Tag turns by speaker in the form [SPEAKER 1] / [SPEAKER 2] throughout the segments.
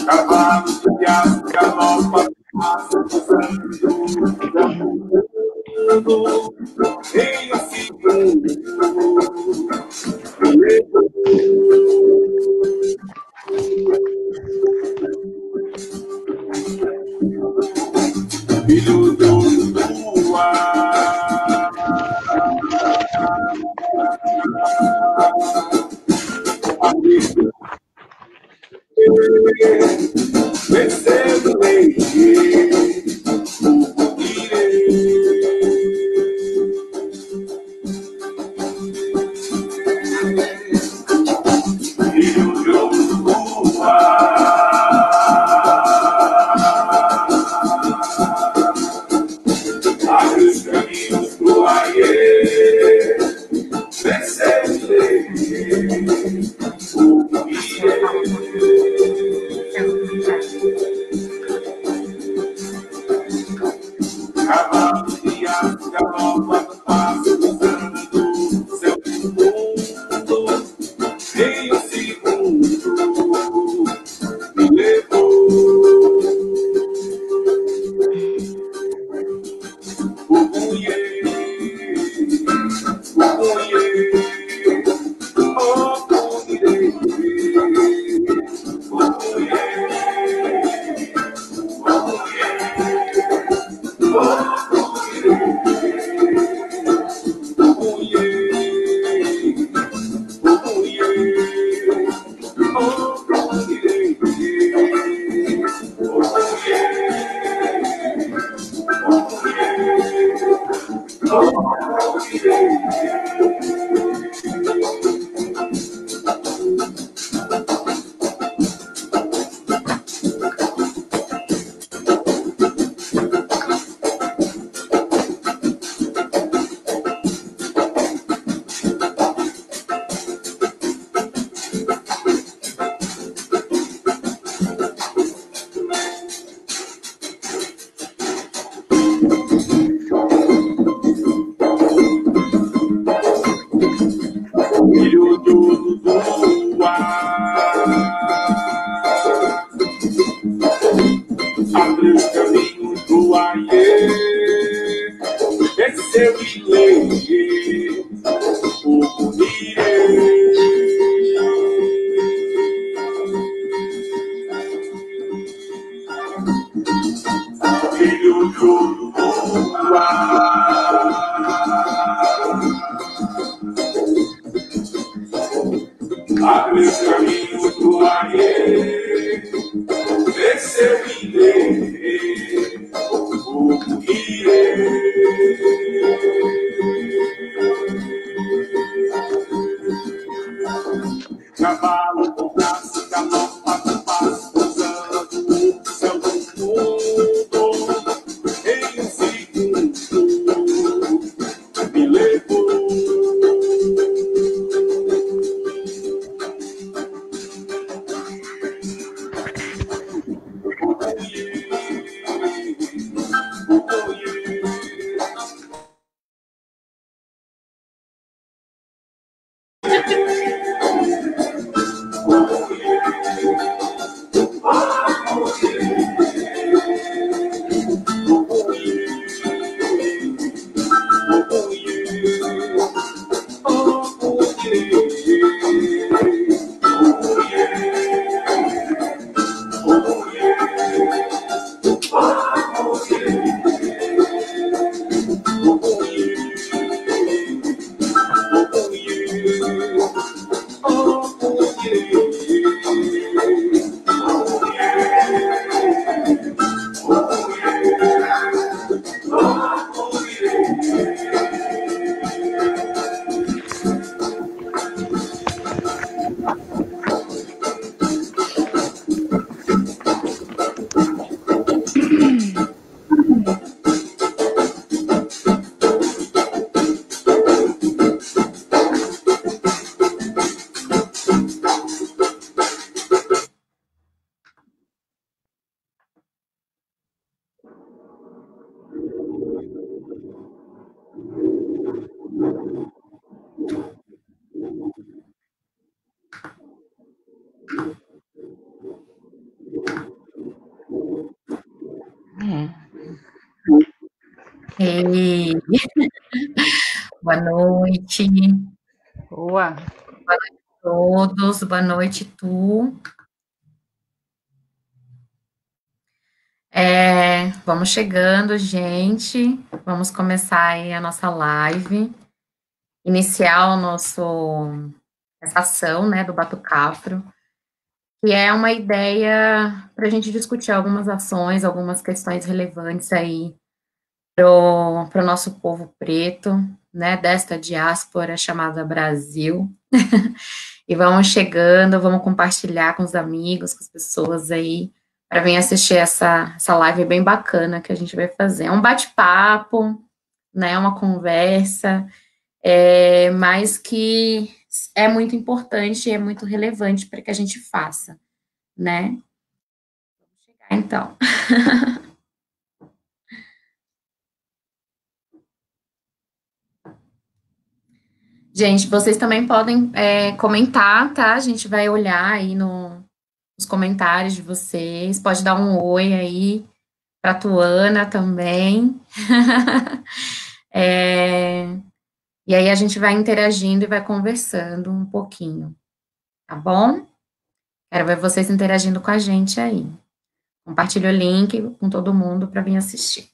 [SPEAKER 1] Cavalos de aço galopam, em um segundo. Filho do luar, vencendo leite, filho do luar, abre os caminhos pro aie, vencendo leite, cavalo de aço galopa no passo cruzando seu mundo em um segundo me levou o bunhê, o bunhê, filho do luar, abre os caminhos do aie, desceu e leite, o filho do luar, abre os caminhos do aie, desceu e leite, o cavalo com braço galopa no passo cruzando o céu do mundo em um segundo me levou o bunhê,
[SPEAKER 2] Ei, boa noite.
[SPEAKER 3] Boa.
[SPEAKER 2] Boa noite a todos, boa noite, Tu. Vamos chegando, gente. Vamos começar aí a nossa live, iniciar essa ação, né, do Batucafro, que é uma ideia para a gente discutir algumas ações, algumas questões relevantes aí para o nosso povo preto, né, desta diáspora chamada Brasil. E vamos chegando, vamos compartilhar com os amigos, com as pessoas aí, para vir assistir essa live bem bacana que a gente vai fazer. É um bate-papo, né, uma conversa, mas que é muito importante e é muito relevante para que a gente faça, né? Vamos chegar, então. Gente, vocês também podem comentar, tá? A gente vai olhar aí nos comentários de vocês. Pode dar um oi aí para a Tuana também. E aí a gente vai interagindo e vai conversando um pouquinho, tá bom? Quero ver vocês interagindo com a gente aí. Compartilhe o link com todo mundo para vir assistir.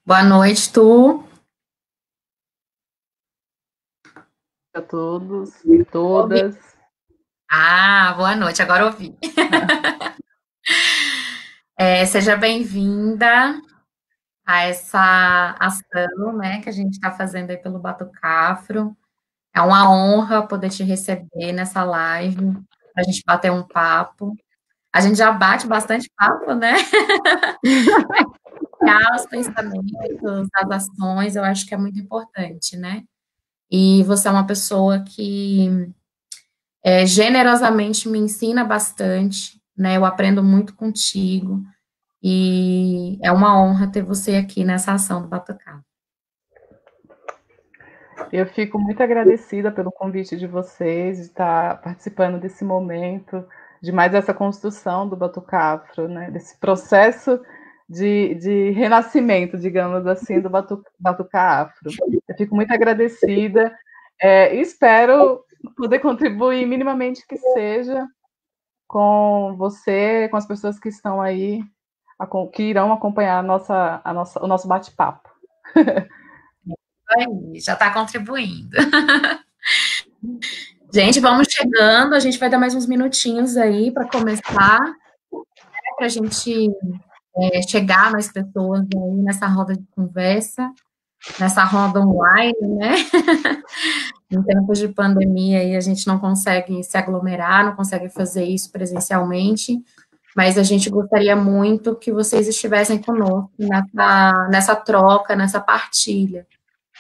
[SPEAKER 2] Boa noite, Tu.
[SPEAKER 3] A todos e todas.
[SPEAKER 2] Boa noite, agora ouvi. Seja bem-vinda a essa ação, né, que a gente está fazendo aí pelo Batucafro. É uma honra poder te receber nessa live, para a gente bater um papo. A gente já bate bastante papo, né? Os pensamentos, as ações, eu acho que é muito importante, né? E você é uma pessoa que generosamente me ensina bastante, né? Eu aprendo muito contigo e é uma honra ter você aqui nessa ação do Batucada.
[SPEAKER 3] Eu fico muito agradecida pelo convite de vocês, de estar participando desse momento, de mais essa construção do Batucafro, né? Desse processo de renascimento, digamos assim, do Batucafro. Eu fico muito agradecida e espero poder contribuir minimamente que seja com você, com as pessoas que estão aí, que irão acompanhar o nosso bate-papo.
[SPEAKER 2] Já está contribuindo. Gente, vamos chegando, a gente vai dar mais uns minutinhos aí para começar, para a gente chegar mais pessoas aí nessa roda de conversa, nessa roda online, né? Em tempos de pandemia aí a gente não consegue se aglomerar, não consegue fazer isso presencialmente, mas a gente gostaria muito que vocês estivessem conosco nessa troca, nessa partilha,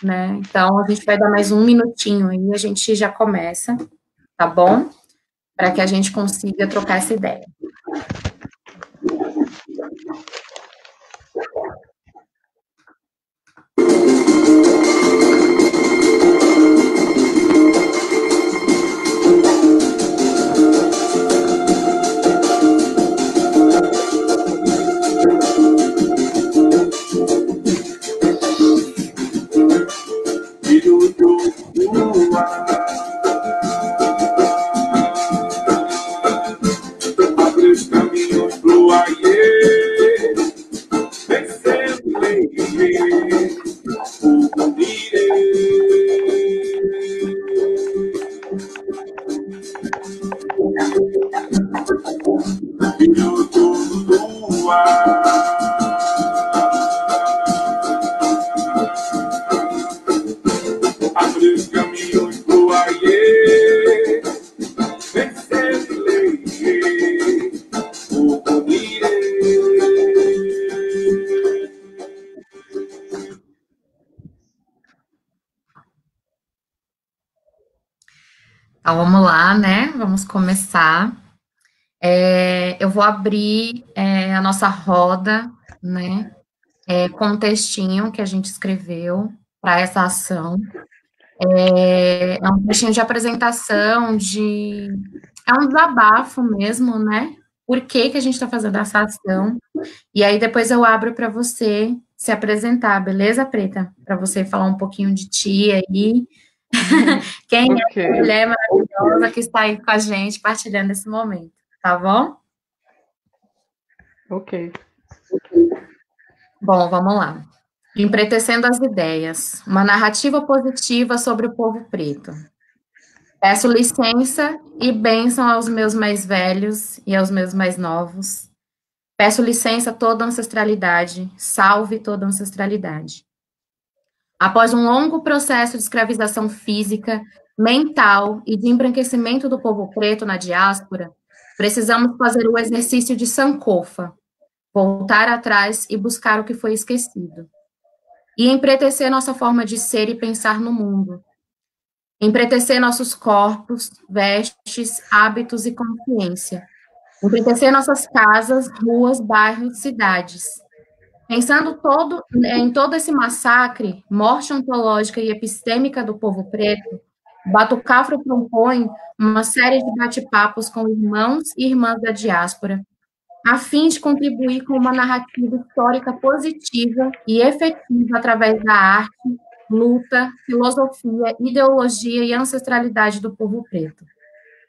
[SPEAKER 2] né? Então, a gente vai dar mais um minutinho aí, a gente já começa, tá bom? Para que a gente consiga trocar essa ideia.
[SPEAKER 1] Abre os caminhos Abrir caminhos pro aie, vencer de lei, o poder.
[SPEAKER 2] Então, vamos lá, né? Vamos começar. Eu vou abrir a nossa roda, né? Com um textinho que a gente escreveu para essa ação. É um textinho de apresentação, é um desabafo mesmo, né? Por que que a gente está fazendo essa ação? E aí depois eu abro para você se apresentar, beleza, Preta? Para você falar um pouquinho de ti aí. Quem é essa mulher maravilhosa que está aí com a gente, partilhando esse momento, tá bom?
[SPEAKER 3] Ok.
[SPEAKER 2] Bom, vamos lá. Empretecendo as ideias, uma narrativa positiva sobre o povo preto. Peço licença e bênção aos meus mais velhos e aos meus mais novos. Peço licença a toda ancestralidade, salve toda ancestralidade. Após um longo processo de escravização física, mental e de embranquecimento do povo preto na diáspora, precisamos fazer o exercício de Sankofa, voltar atrás e buscar o que foi esquecido. E empretecer nossa forma de ser e pensar no mundo. Empretecer nossos corpos, vestes, hábitos e consciência. Empretecer nossas casas, ruas, bairros, cidades. Pensando em todo esse massacre, morte ontológica e epistêmica do povo preto, Batucafro propõe uma série de bate-papos com irmãos e irmãs da diáspora, a fim de contribuir com uma narrativa histórica positiva e efetiva através da arte, luta, filosofia, ideologia e ancestralidade do povo preto.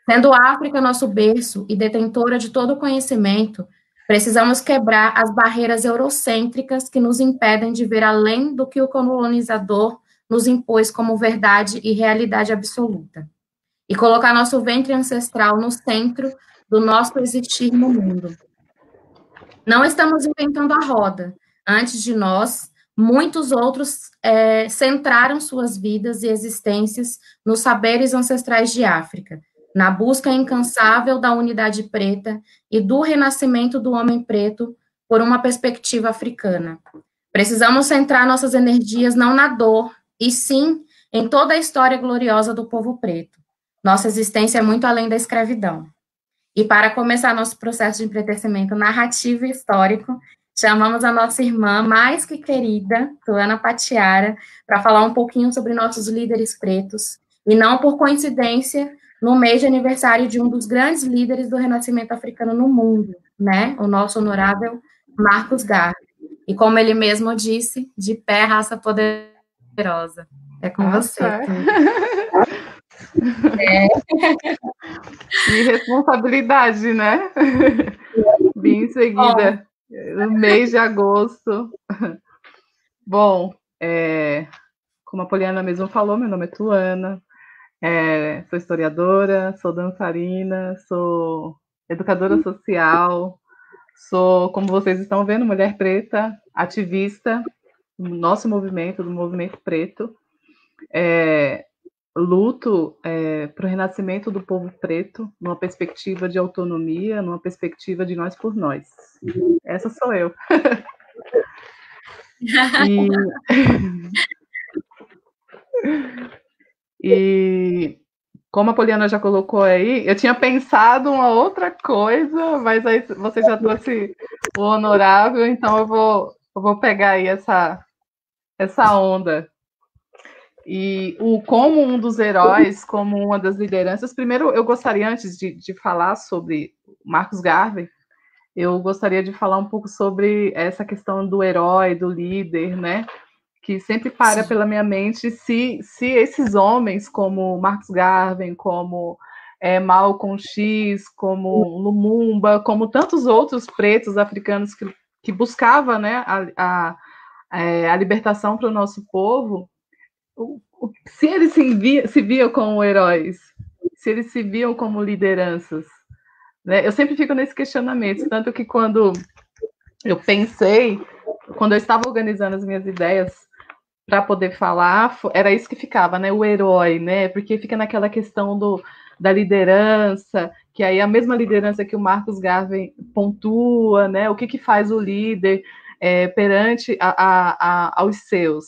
[SPEAKER 2] Sendo a África nosso berço e detentora de todo o conhecimento, precisamos quebrar as barreiras eurocêntricas que nos impedem de ver além do que o colonizador nos impôs como verdade e realidade absoluta, e colocar nosso ventre ancestral no centro do nosso existir no mundo. Não estamos inventando a roda. Antes de nós, muitos outros centraram suas vidas e existências nos saberes ancestrais de África, na busca incansável da unidade preta e do renascimento do homem preto por uma perspectiva africana. Precisamos centrar nossas energias não na dor, e sim em toda a história gloriosa do povo preto. Nossa existência é muito além da escravidão. E para começar nosso processo de empretecimento narrativo e histórico, chamamos a nossa irmã mais que querida, Tuana Patiara, para falar um pouquinho sobre nossos líderes pretos, e não por coincidência, no mês de aniversário de um dos grandes líderes do renascimento africano no mundo, né? O nosso honorável Marcos Garvey. E como ele mesmo disse, de pé, raça poderosa. É com você.
[SPEAKER 3] Que responsabilidade, né? Bem em seguida, no mês de agosto. Bom, como a Poliana mesmo falou, meu nome é Tuana, sou historiadora, sou dançarina, sou educadora social, sou, como vocês estão vendo, mulher preta, ativista do nosso movimento, do movimento preto. Luto para o renascimento do povo preto, numa perspectiva de autonomia, numa perspectiva de nós por nós. Essa sou eu. E como a Poliana já colocou aí, eu tinha pensado uma outra coisa, mas aí você já trouxe o honorável, então eu vou pegar aí essa onda. E como um dos heróis, como uma das lideranças, primeiro eu gostaria, antes de falar sobre Marcos Garvey, eu gostaria de falar um pouco sobre essa questão do herói, do líder, né? Que sempre para pela minha mente se esses homens como Marcos Garvey, como Malcolm X, como Lumumba, como tantos outros pretos africanos que buscavam, né, a libertação para o nosso povo, se eles se viam como heróis, se eles se viam como lideranças, né? Eu sempre fico nesse questionamento, tanto que quando eu pensei, quando eu estava organizando as minhas ideias para poder falar, era isso que ficava, né? O herói, né? Porque fica naquela questão da liderança, que aí a mesma liderança que o Marcus Garvey pontua, né? O que faz o líder perante aos seus.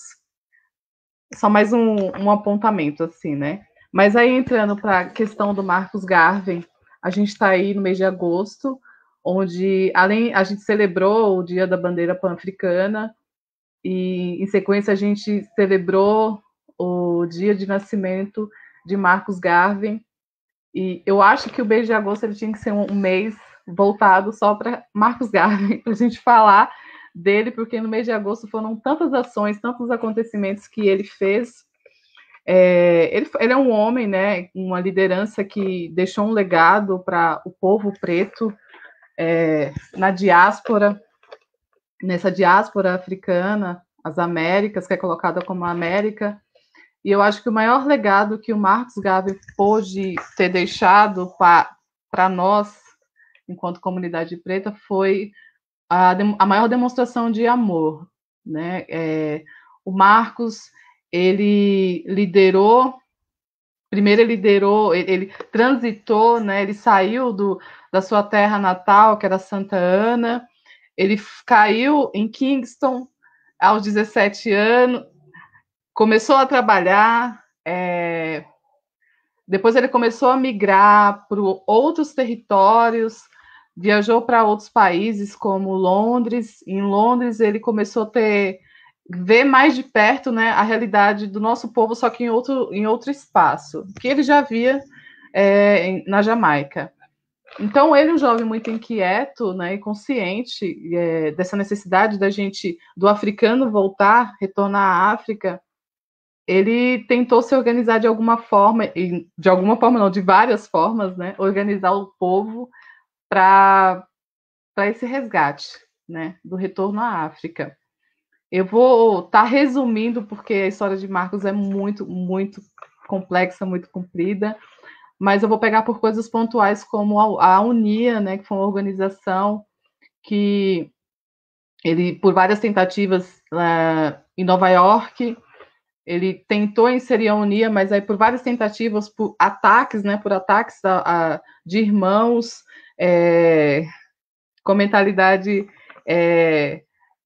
[SPEAKER 3] Só mais um apontamento, assim, né? Mas aí, entrando para a questão do Marcus Garvey, a gente está aí no mês de agosto, onde a gente celebrou o Dia da Bandeira Pan-Africana, e em sequência a gente celebrou o dia de nascimento de Marcus Garvey, e eu acho que o mês de agosto ele tinha que ser um mês voltado só para Marcus Garvey, para a gente falar dele, porque no mês de agosto foram tantas ações, tantos acontecimentos que ele fez. Ele é um homem, né, uma liderança que deixou um legado para o povo preto na diáspora, nessa diáspora africana, as Américas, que é colocada como América. E eu acho que o maior legado que o Marcus Garvey pôde ter deixado para nós, enquanto comunidade preta, foi a maior demonstração de amor, né? O Marcus, ele liderou, ele transitou, né? Ele saiu da sua terra natal, que era Santa Ana, ele caiu em Kingston aos 17 anos, começou a trabalhar, depois ele começou a migrar para outros territórios, viajou para outros países como Londres. Em Londres ele começou a ver mais de perto, né, a realidade do nosso povo, só que em outro espaço, que ele já via na Jamaica. Então, ele, um jovem muito inquieto, né, e consciente dessa necessidade do africano voltar, retornar à África, ele tentou se organizar de alguma forma, e de alguma forma não, de várias formas, né, organizar o povo para esse resgate, né, do retorno à África. Eu vou estar resumindo, porque a história de Marcos é muito, muito complexa, muito comprida, mas eu vou pegar por coisas pontuais, como a UNIA, né, que foi uma organização que ele, por várias tentativas em Nova York, ele tentou inserir a UNIA, mas aí por várias tentativas, por ataques de irmãos com mentalidade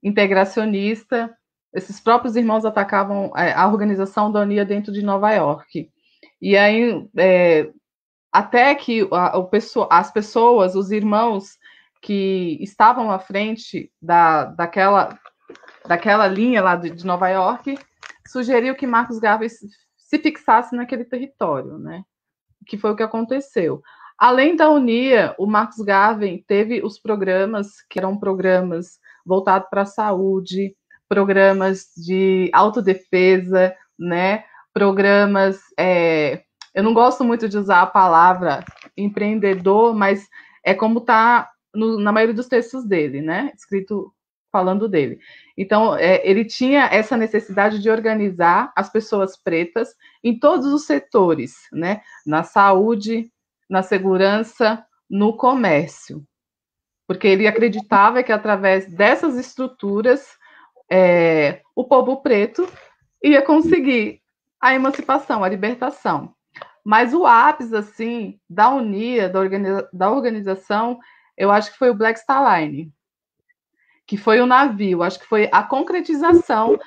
[SPEAKER 3] integracionista, esses próprios irmãos atacavam a organização da UNIA dentro de Nova York. E aí, até que as pessoas, os irmãos que estavam à frente daquela linha lá de Nova York, sugeriu que Marcus Garvey se fixasse naquele território, né? Que foi o que aconteceu. Além da UNIA, o Marcus Garvey teve os programas, que eram programas voltados para a saúde, programas de autodefesa, né? Programas... eu não gosto muito de usar a palavra empreendedor, mas é como está na maioria dos textos dele, né? Escrito falando dele. Então, ele tinha essa necessidade de organizar as pessoas pretas em todos os setores, né? Na saúde, na segurança, no comércio. Porque ele acreditava que através dessas estruturas, o povo preto ia conseguir a emancipação, a libertação. Mas o ápice, assim, da UNIA, da organização, eu acho que foi o Black Star Line, que foi o navio, acho que foi a concretização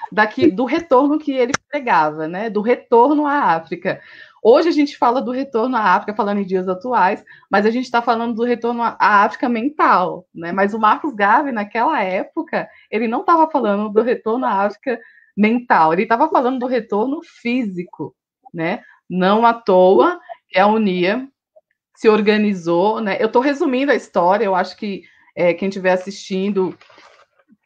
[SPEAKER 3] do retorno que ele pregava, né? Do retorno à África. Hoje a gente fala do retorno à África, falando em dias atuais, mas a gente está falando do retorno à África mental, né? Mas o Marcus Garvey, naquela época, ele não estava falando do retorno à África mental, ele estava falando do retorno físico, né? Não à toa que a UNIA se organizou, né? Eu estou resumindo a história, eu acho que quem estiver assistindo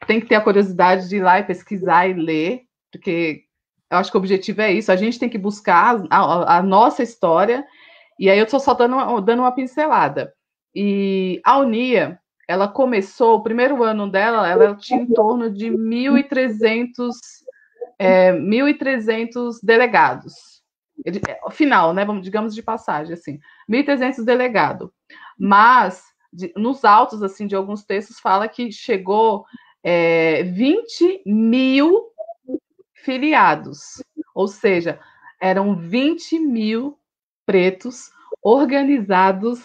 [SPEAKER 3] tem que ter a curiosidade de ir lá e pesquisar e ler, porque eu acho que o objetivo é isso, a gente tem que buscar a nossa história, e aí eu estou só dando uma pincelada. E a UNIA, ela começou, o primeiro ano dela, ela tinha em torno de 1.300 delegados. Final, né? Digamos de passagem, assim, 1.300 delegados. Mas nos autos assim, de alguns textos, fala que chegou 20 mil filiados, ou seja, eram 20 mil pretos organizados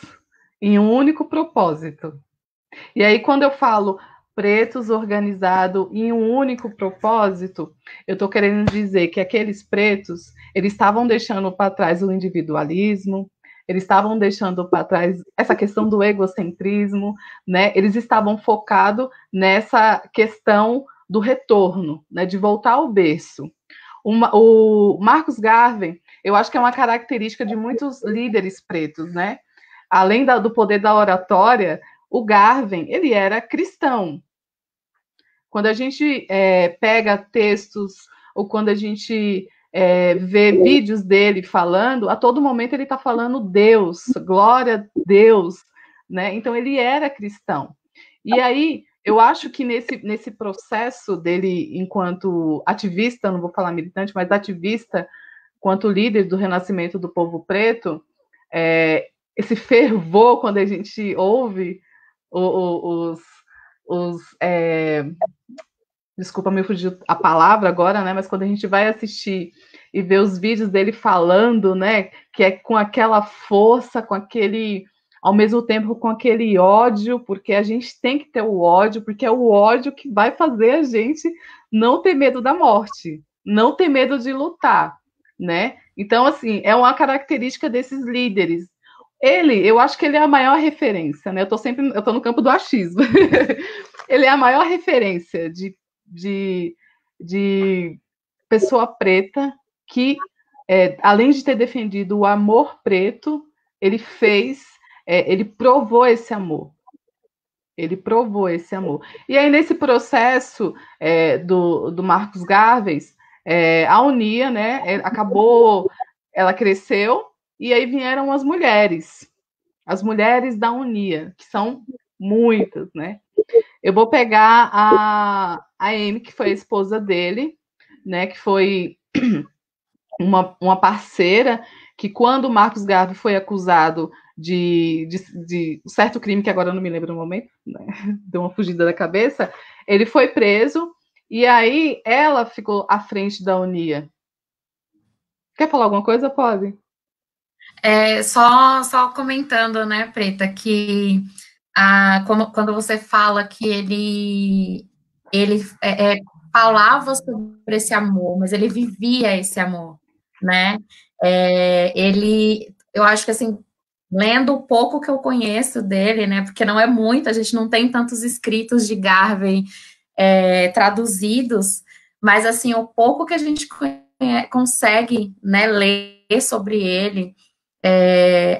[SPEAKER 3] em um único propósito. E aí, quando eu falo pretos organizados em um único propósito, eu estou querendo dizer que aqueles pretos, eles estavam deixando para trás o individualismo, eles estavam deixando para trás essa questão do egocentrismo, né? Eles estavam focados nessa questão do retorno, né? De voltar ao berço. O Marcus Garvey, eu acho que é uma característica de muitos líderes pretos, né? Além do poder da oratória, o Garvey, ele era cristão. Quando a gente pega textos, ou quando a gente vê vídeos dele falando, a todo momento ele está falando Deus, glória a Deus, né? Então ele era cristão. E aí, eu acho que nesse processo dele, enquanto ativista, não vou falar militante, mas ativista, quanto líder do renascimento do povo preto, esse fervor, quando a gente ouve desculpa, me fugiu a palavra agora, né? Mas quando a gente vai assistir e ver os vídeos dele falando, né? Que é com aquela força, com aquele, ao mesmo tempo com aquele ódio, porque a gente tem que ter o ódio, porque é o ódio que vai fazer a gente não ter medo da morte, não ter medo de lutar, né? Então, assim, é uma característica desses líderes. Eu acho que ele é a maior referência, né? Eu tô no campo do achismo. Ele é a maior referência de pessoa preta que, além de ter defendido o amor preto, ele provou esse amor. Ele provou esse amor. E aí, nesse processo do Marcus Garvey, a Unia, né, ela cresceu, e aí vieram as mulheres da Unia, que são muitas, né? Eu vou pegar a Amy, que foi a esposa dele, né? Que foi uma parceira que, quando o Marcus Garvey foi acusado de certo crime, que agora eu não me lembro no momento, né? Deu uma fugida da cabeça, ele foi preso, e aí ela ficou à frente da Unia. Quer falar alguma coisa, Pode?
[SPEAKER 2] Só comentando, né, Preta, que quando você fala que ele falava sobre esse amor, mas ele vivia esse amor, né? Eu acho que assim, lendo o pouco que eu conheço dele, né? Porque não é muito, a gente não tem tantos escritos de Garvey traduzidos, mas assim, o pouco que a gente consegue, né, ler sobre ele,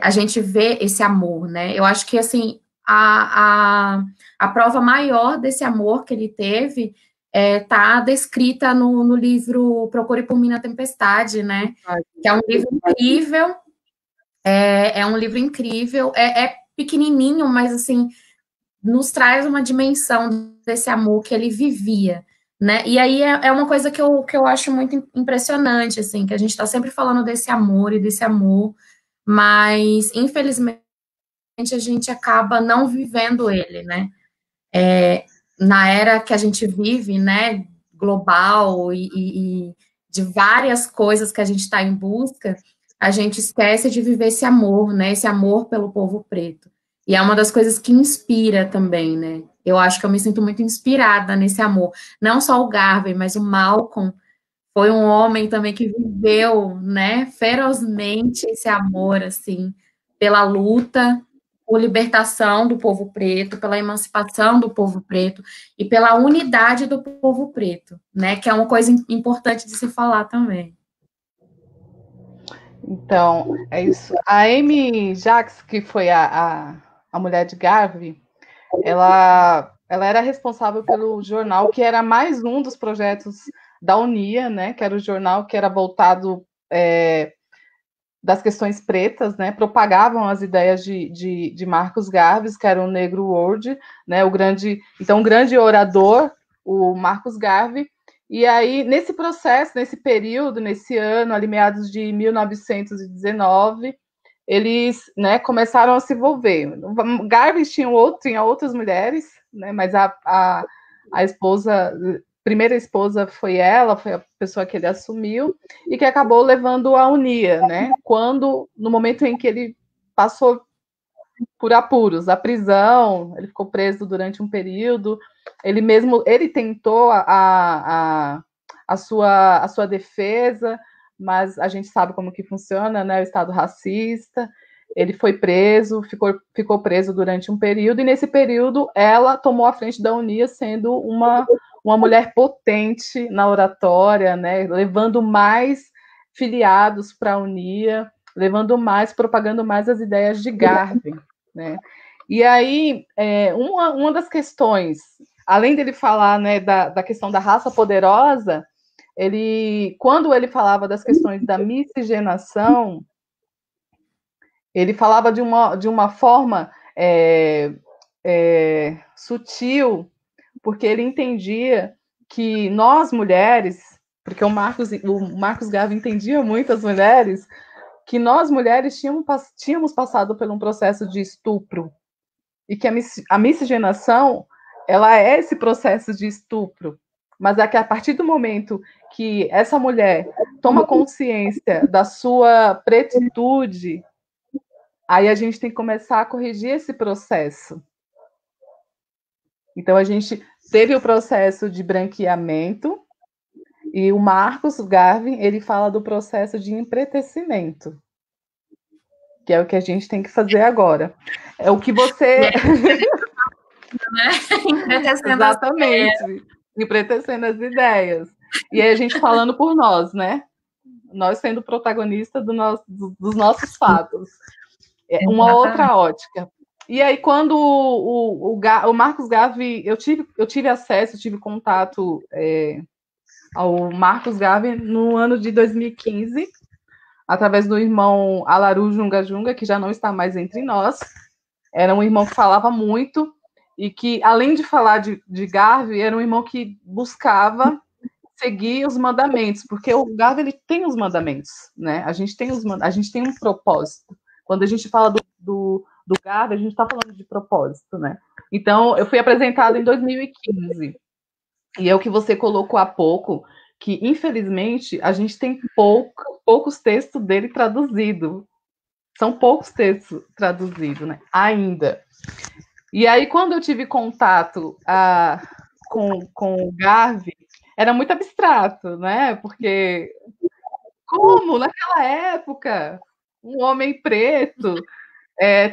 [SPEAKER 2] a gente vê esse amor, né? Eu acho que assim a prova maior desse amor que ele teve está descrita no livro Procure por Mim na Tempestade, né? Que é um livro incrível, um livro incrível, é pequenininho, mas assim nos traz uma dimensão desse amor que ele vivia, né? E aí é uma coisa que eu acho muito impressionante, assim, que a gente está sempre falando desse amor e desse amor, mas infelizmente a gente acaba não vivendo ele, né? Na era que a gente vive, né, global e de várias coisas que a gente está em busca, a gente esquece de viver esse amor, né? Esse amor pelo povo preto. E é uma das coisas que inspira também, né? Eu acho que eu me sinto muito inspirada nesse amor. Não só o Garvey, mas o Malcolm foi um homem também que viveu, né, ferozmente esse amor, assim, pela luta, por libertação do povo preto, pela emancipação do povo preto e pela unidade do povo preto, né, que é uma coisa importante de se falar também.
[SPEAKER 3] Então, é isso. A Amy Jacques, que foi a mulher de Garvey, ela era responsável pelo jornal, que era mais um dos projetos da Unia, né? Que era o jornal que era voltado das questões pretas, né? Propagavam as ideias de Marcus Garvey, que era um negro world, né? O grande orador, o Marcus Garvey. E aí, nesse processo, nesse período, nesse ano, ali meados de 1919, eles, né, começaram a se envolver. Garvey tinha outras mulheres, né, mas a esposa, primeira esposa foi ela, foi a pessoa que ele assumiu, e que acabou levando a Unia, né, no momento em que ele passou por apuros, a prisão, ele ficou preso durante um período, ele tentou a sua defesa, mas a gente sabe como que funciona, né, o Estado racista. Ele foi preso, ficou preso durante um período, e nesse período ela tomou a frente da Unia, sendo uma mulher potente na oratória, né, levando mais filiados para a Unia, propagando mais as ideias de Garvey, né? E aí, uma das questões, além dele falar, né, da questão da raça poderosa, quando ele falava das questões da miscigenação, ele falava de uma forma sutil, porque ele entendia que nós, mulheres, porque o Marcos Garvey entendia muito as mulheres, que nós, mulheres, tínhamos passado por um processo de estupro, e que a miscigenação, ela é esse processo de estupro, mas é que a partir do momento que essa mulher toma consciência da sua pretitude, aí a gente tem que começar a corrigir esse processo. Então, a gente teve o processo de branqueamento, e o Marcos Garvey, ele fala do processo de empretecimento, que é o que a gente tem que fazer agora. É o que você... Exatamente. Empretecendo as ideias. E aí a gente falando por nós, né? Nós sendo protagonista dos nossos fatos. Uma outra ótica. E aí, quando o Marcos Garvey, eu tive acesso, tive contato ao Marcos Garvey no ano de 2015, através do irmão Alaru Junga Junga, que já não está mais entre nós. Era um irmão que falava muito, e que, além de falar de Garvey, era um irmão que buscava seguir os mandamentos, porque o Garvey, ele tem os mandamentos, né? A gente tem um propósito. Quando a gente fala do Garvey, a gente está falando de propósito, né? Então, eu fui apresentado em 2015, e é o que você colocou há pouco, que, infelizmente, a gente tem poucos textos dele traduzidos. São poucos textos traduzidos, né? Ainda. E aí, quando eu tive contato com o Garvey, era muito abstrato, né? Porque como, naquela época, um homem preto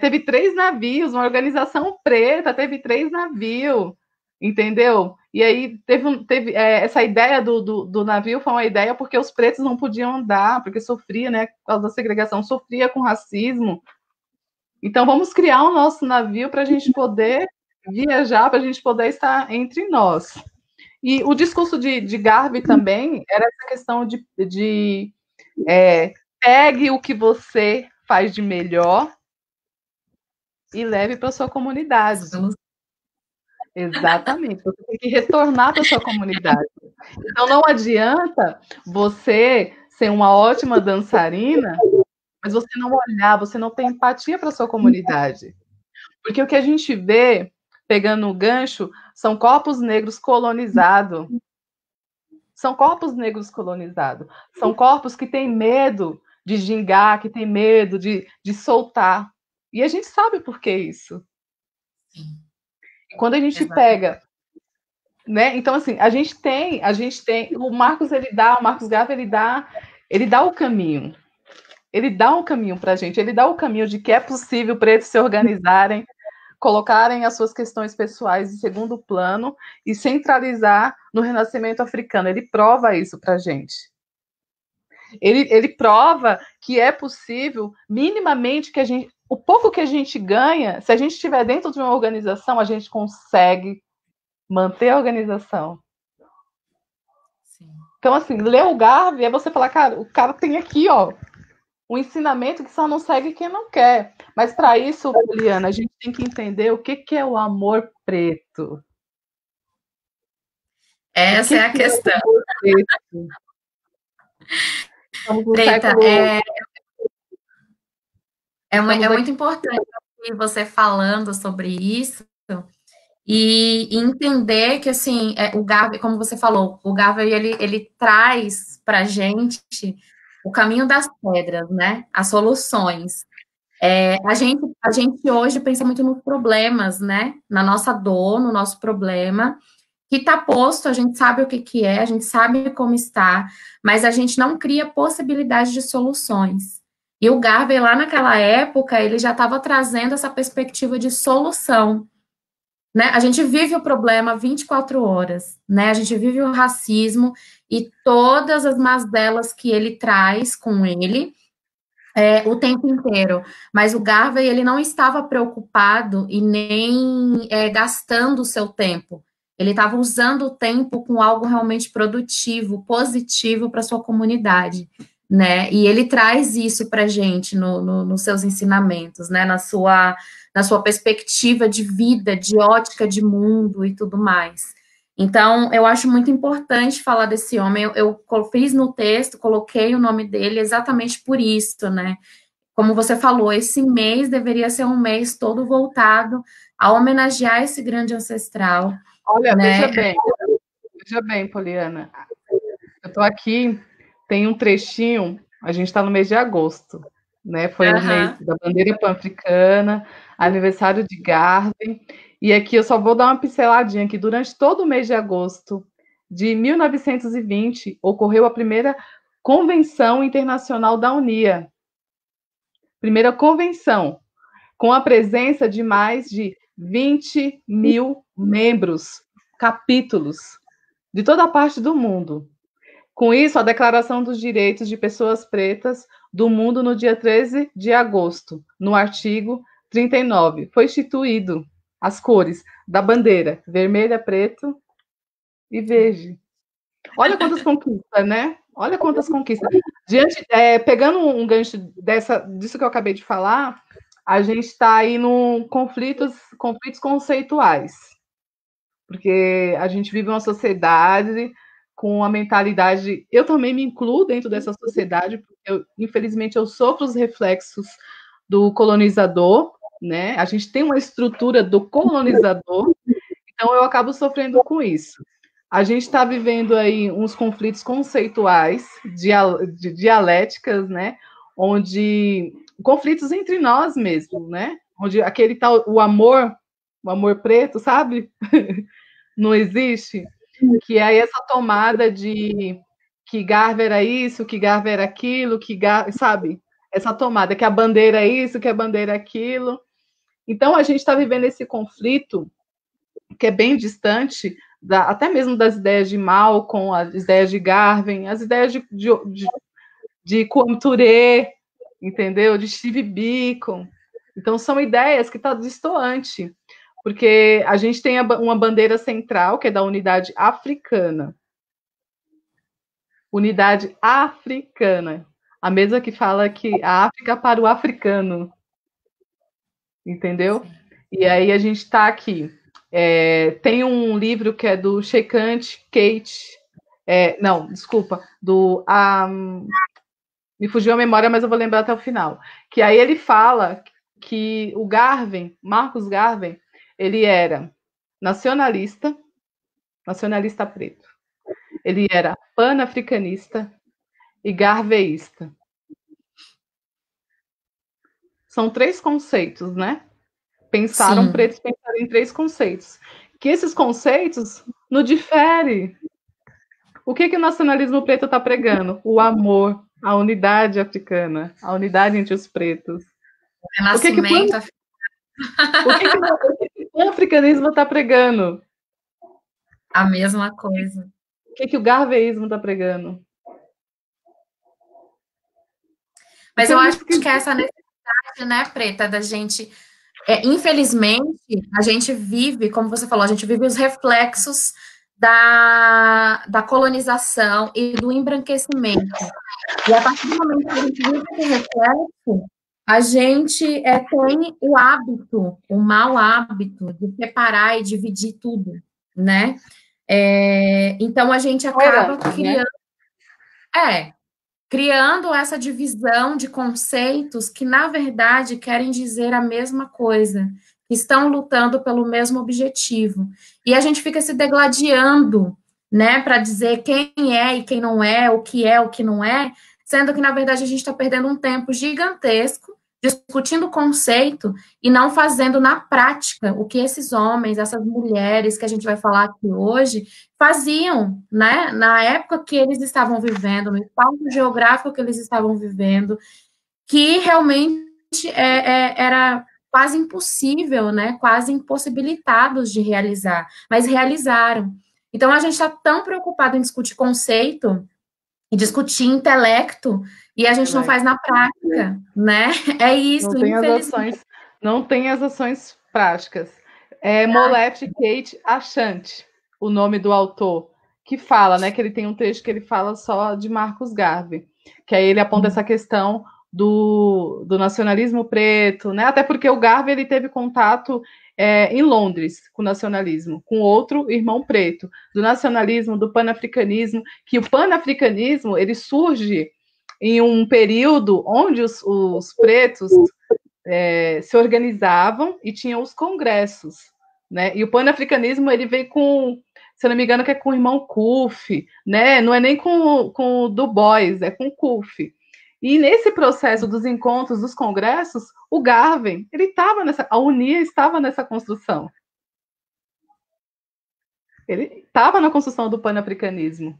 [SPEAKER 3] teve 3 navios, uma organização preta teve 3 navios, entendeu? E aí teve essa ideia do navio, foi uma ideia porque os pretos não podiam andar, porque sofria, né, por causa da segregação, sofria com racismo. Então, vamos criar o nosso navio para a gente poder viajar, para a gente poder estar entre nós. E o discurso de Garvey também era essa questão de pegue o que você faz de melhor e leve para sua comunidade. Exatamente, você tem que retornar para sua comunidade. Então, não adianta você ser uma ótima dançarina, mas você não olhar, você não ter empatia para sua comunidade. Porque o que a gente vê, pegando o gancho, são corpos negros colonizados. São corpos negros colonizados. São corpos que têm medo de gingar, que têm medo de soltar. E a gente sabe por que isso. E quando a gente pega... Né? Então, assim, a gente tem... O Marcos Garvey, ele dá o caminho. Ele dá um caminho para a gente. Ele dá o caminho de que é possível pretos se organizarem, colocarem as suas questões pessoais em segundo plano e centralizar no renascimento africano. Ele prova isso para a gente. Ele prova que é possível, minimamente, o pouco que a gente ganha, se a gente estiver dentro de uma organização, a gente consegue manter a organização. Sim. Então, assim, ler o Garvey é você falar, cara, o cara tem aqui, ó, um ensinamento que só não segue quem não quer. Mas para isso, Poliana, a gente tem que entender o que é o amor preto.
[SPEAKER 2] Essa é a questão.
[SPEAKER 3] Preta,
[SPEAKER 2] É
[SPEAKER 3] Estamos aqui.
[SPEAKER 2] muito importante ouvir você falando sobre isso e entender que, assim, o Garvey, como você falou, o Garvey, ele traz para a gente o caminho das pedras, né? As soluções. A gente hoje pensa muito nos problemas, né? Na nossa dor, no nosso problema, que está posto, a gente sabe o que, que é, a gente sabe como está, mas a gente não cria possibilidade de soluções. E o Garvey, lá naquela época, ele já estava trazendo essa perspectiva de solução, né? A gente vive o problema 24 horas, né? A gente vive o racismo e todas as mazelas que ele traz com ele, o tempo inteiro. Mas o Garvey, ele não estava preocupado e nem gastando o seu tempo. Ele estava usando o tempo com algo realmente produtivo, positivo para sua comunidade, né? E ele traz isso para a gente nos seus ensinamentos, né? Na sua perspectiva de vida, de ótica de mundo e tudo mais. Então, eu acho muito importante falar desse homem. Eu fiz no texto, coloquei o nome dele exatamente por isso, né? Como você falou, esse mês deveria ser um mês todo voltado a homenagear esse grande ancestral.
[SPEAKER 3] Olha,
[SPEAKER 2] né?
[SPEAKER 3] Veja bem, Poliana. Eu estou aqui, tem um trechinho, a gente está no mês de agosto, né? Foi o mês da bandeira pan-africana, aniversário de Garvey, e aqui eu só vou dar uma pinceladinha que durante todo o mês de agosto de 1920 ocorreu a primeira Convenção Internacional da UNIA. Primeira convenção, com a presença de mais de 20 mil membros, capítulos, de toda a parte do mundo. Com isso, a Declaração dos Direitos de Pessoas Pretas do Mundo, no dia 13 de agosto, no artigo 39, foi instituído as cores da bandeira, vermelha, preto e verde. Olha quantas conquistas, né? Olha quantas conquistas. Pegando um gancho disso que eu acabei de falar, a gente está aí num conflitos conceituais, porque a gente vive uma sociedade com uma mentalidade. Eu também me incluo dentro dessa sociedade, porque infelizmente eu sofro os reflexos do colonizador, né? A gente tem uma estrutura do colonizador, então eu acabo sofrendo com isso. A gente está vivendo aí uns conflitos conceituais, de dialéticas, né? Onde conflitos entre nós mesmos, né? Onde aquele tal o amor preto, sabe? Não existe. Que é essa tomada de que Garvey era isso, que Garvey era aquilo, sabe? Essa tomada, que a bandeira é isso, que a bandeira é aquilo. Então a gente está vivendo esse conflito que é bem distante até mesmo das ideias de Malcolm, as ideias de Garvey, as ideias de Kwame Ture, entendeu? De Steve Biko. Então, são ideias que estão distantes, porque a gente tem uma bandeira central, que é da unidade africana. Unidade africana. A mesma que fala que a África para o africano. Entendeu? E aí a gente está aqui. Tem um livro que é do Shekant Kate. Não, desculpa. Me fugiu a memória, mas eu vou lembrar até o final. Que aí ele fala que o Garvey, Marcus Garvey, ele era nacionalista preto. Ele era panafricanista e garveísta. São 3 conceitos, né? Pretos pensaram em 3 conceitos. Que esses conceitos não diferem. O que o nacionalismo preto está pregando? O amor, a unidade africana, a unidade entre os pretos.
[SPEAKER 2] Renascimento.
[SPEAKER 3] O que o africanismo está pregando?
[SPEAKER 2] A mesma coisa.
[SPEAKER 3] O que o garveísmo está pregando?
[SPEAKER 2] Mas eu acho que é essa necessidade, né, Preta, da gente... infelizmente, a gente vive, como você falou, a gente vive os reflexos da colonização e do embranquecimento. E a partir do momento que a gente vive esse reflexo, a gente tem o hábito, o mau hábito de separar e dividir tudo, né? Então, a gente acaba criando... criando essa divisão de conceitos que, na verdade, querem dizer a mesma coisa, que estão lutando pelo mesmo objetivo. E a gente fica se degladiando, né, para dizer quem é e quem não é, o que não é, sendo que, na verdade, a gente está perdendo um tempo gigantesco discutindo o conceito e não fazendo na prática o que esses homens, essas mulheres que a gente vai falar aqui hoje, faziam, né, na época que eles estavam vivendo, no espaço geográfico que eles estavam vivendo, que realmente era quase impossível, né, quase impossibilitados de realizar, mas realizaram. Então, a gente está tão preocupado em discutir conceito e discutir intelecto, e a gente não faz na prática, né? É isso, infelizmente.
[SPEAKER 3] Não tem as ações práticas. É Mollett Kate Achante, o nome do autor, que fala, né, que ele tem um trecho que ele fala só de Marcus Garvey, que aí ele aponta essa questão do nacionalismo preto, né? Até porque o Garvey ele teve contato em Londres com o nacionalismo, com outro irmão preto, do nacionalismo, do panafricanismo, que o panafricanismo ele surge em um período onde os pretos se organizavam e tinham os congressos, né? E o panafricanismo ele veio com, se eu não me engano, que é com o irmão Kufi, né? Não é nem com o Du Bois, é com o Kufi. E nesse processo dos encontros, dos congressos, o Garvey, ele estava a UNIA estava nessa construção. Ele estava na construção do panafricanismo.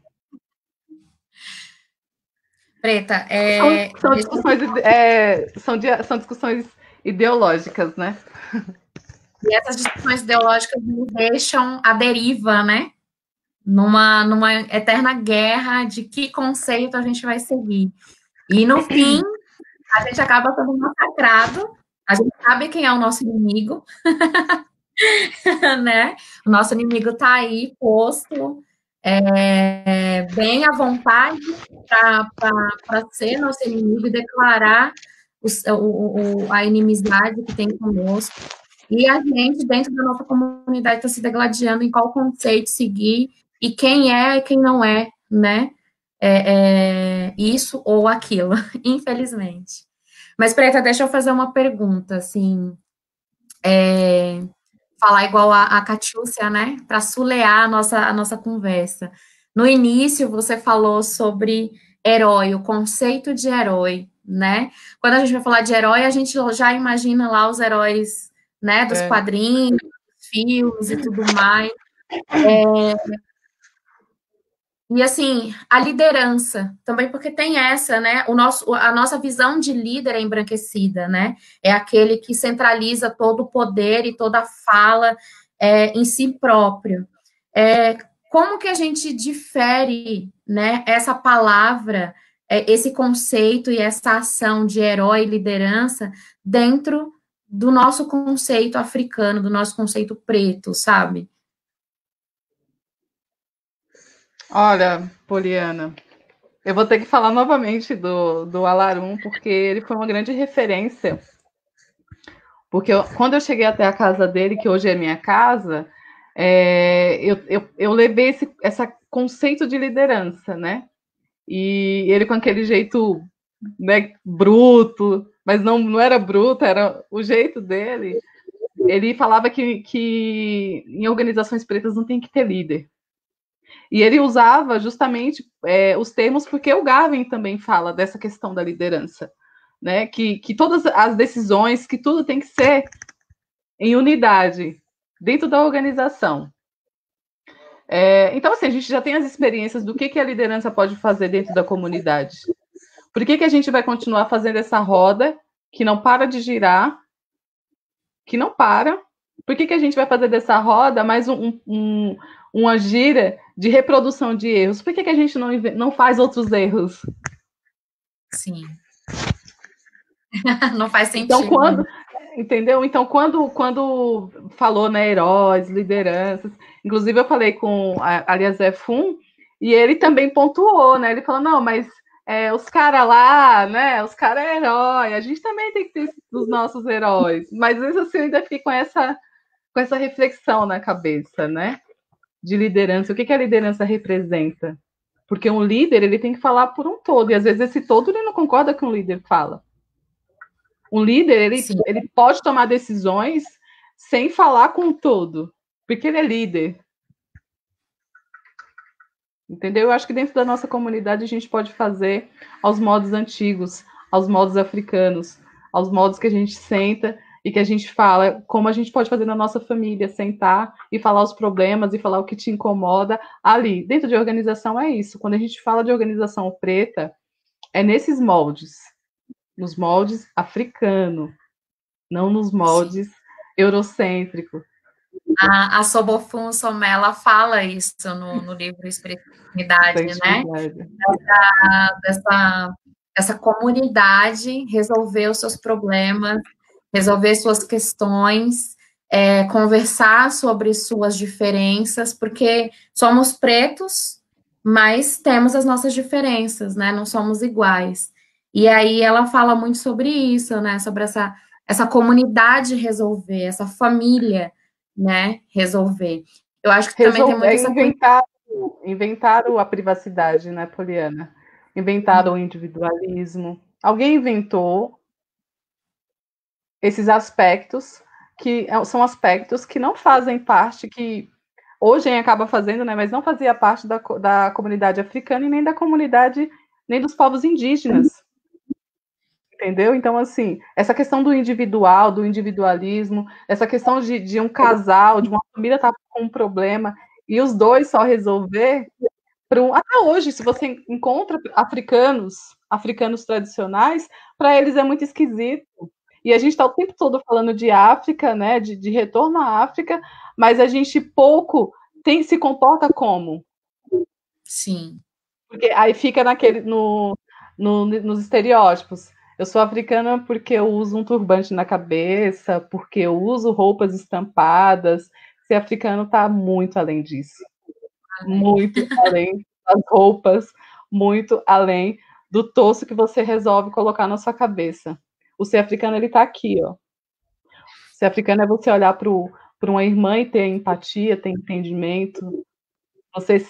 [SPEAKER 2] Preta,
[SPEAKER 3] são discussões ideológicas, né?
[SPEAKER 2] E essas discussões ideológicas nos deixam à deriva, né? Numa eterna guerra de que conceito a gente vai seguir. E, no fim, a gente acaba sendo massacrado, a gente sabe quem é o nosso inimigo, né? O nosso inimigo está aí posto, bem à vontade para ser nosso inimigo e declarar a inimizade que tem conosco. E a gente, dentro da nossa comunidade, está se degladiando em qual conceito seguir e quem é e quem não é, né? Isso ou aquilo, infelizmente. Mas, Preta, deixa eu fazer uma pergunta, assim, falar igual a Catiúcia, né, para sulear a nossa conversa. No início, você falou sobre herói, o conceito de herói, né? Quando a gente vai falar de herói, a gente já imagina lá os heróis, né, dos quadrinhos, dos filmes e tudo mais. E, assim, a liderança, também porque tem essa, né, a nossa visão de líder é embranquecida, né, é aquele que centraliza todo o poder e toda a fala em si próprio. Como que a gente difere, né, essa palavra, esse conceito e essa ação de herói e liderança dentro do nosso conceito africano, do nosso conceito preto, sabe?
[SPEAKER 3] Olha, Poliana, eu vou ter que falar novamente do Alarum, porque ele foi uma grande referência. Porque quando eu cheguei até a casa dele, que hoje é minha casa, eu levei esse conceito de liderança, né? E ele com aquele jeito, né, bruto, mas não era bruto, era o jeito dele. Ele falava que em organizações pretas não tem que ter líder. E ele usava justamente os termos porque o Garvey também fala dessa questão da liderança, né? Que todas as decisões, que tudo tem que ser em unidade, dentro da organização. Então, assim, a gente já tem as experiências do que a liderança pode fazer dentro da comunidade. Por que a gente vai continuar fazendo essa roda que não para de girar, que não para? Por que a gente vai fazer dessa roda mais uma gira de reprodução de erros? Por que a gente não faz outros erros?
[SPEAKER 2] Sim. Não faz sentido.
[SPEAKER 3] Então, entendeu? Então, quando falou, né, heróis, lideranças, inclusive eu falei com Aliazé Fum, e ele também pontuou, né? Ele falou, não, mas os caras lá, né? Os caras é herói, a gente também tem que ter os nossos heróis. Mas às vezes assim, eu ainda fico com essa reflexão na cabeça, né? De liderança. O que a liderança representa Porque um líder, ele tem que falar por um todo, e às vezes esse todo ele não concorda com o líder fala. Um líder, ele pode tomar decisões sem falar com o todo, porque ele é líder. Entendeu? Eu acho que dentro da nossa comunidade a gente pode fazer aos modos antigos, aos modos africanos, aos modos que a gente senta e que a gente fala, como a gente pode fazer na nossa família, sentar e falar os problemas e falar o que te incomoda ali. Dentro de organização é isso. Quando a gente fala de organização preta, é nesses moldes, nos moldes africano, não nos moldes eurocêntricos.
[SPEAKER 2] A Sobofun Somé, ela fala isso no livro Espiritualidade, né? Essa comunidade resolver os seus problemas, resolver suas questões, conversar sobre suas diferenças, porque somos pretos, mas temos as nossas diferenças, né? Não somos iguais. E aí ela fala muito sobre isso, né? Sobre essa comunidade resolver, essa família, né? Resolver. Eu acho que também tem muito essa
[SPEAKER 3] inventaram a privacidade, né, Poliana? Inventaram o individualismo. Alguém inventou esses aspectos que são aspectos que não fazem parte, que hoje acaba fazendo, né, mas não fazia parte da comunidade africana e nem da comunidade, nem dos povos indígenas. Entendeu? Então, assim, essa questão do individual, do individualismo, essa questão de um casal, de uma família estar com um problema e os dois só resolver, até hoje, se você encontra africanos tradicionais, para eles é muito esquisito. E a gente está o tempo todo falando de África, né, de retorno à África, mas a gente pouco se comporta como.
[SPEAKER 2] Sim.
[SPEAKER 3] Porque aí fica nos estereótipos. Eu sou africana porque eu uso um turbante na cabeça, porque eu uso roupas estampadas. Ser africano está muito além disso. Muito além das roupas, muito além do torso que você resolve colocar na sua cabeça. O ser africano, ele está aqui, ó. Ser africano é você olhar para uma irmã e ter empatia, ter entendimento. Você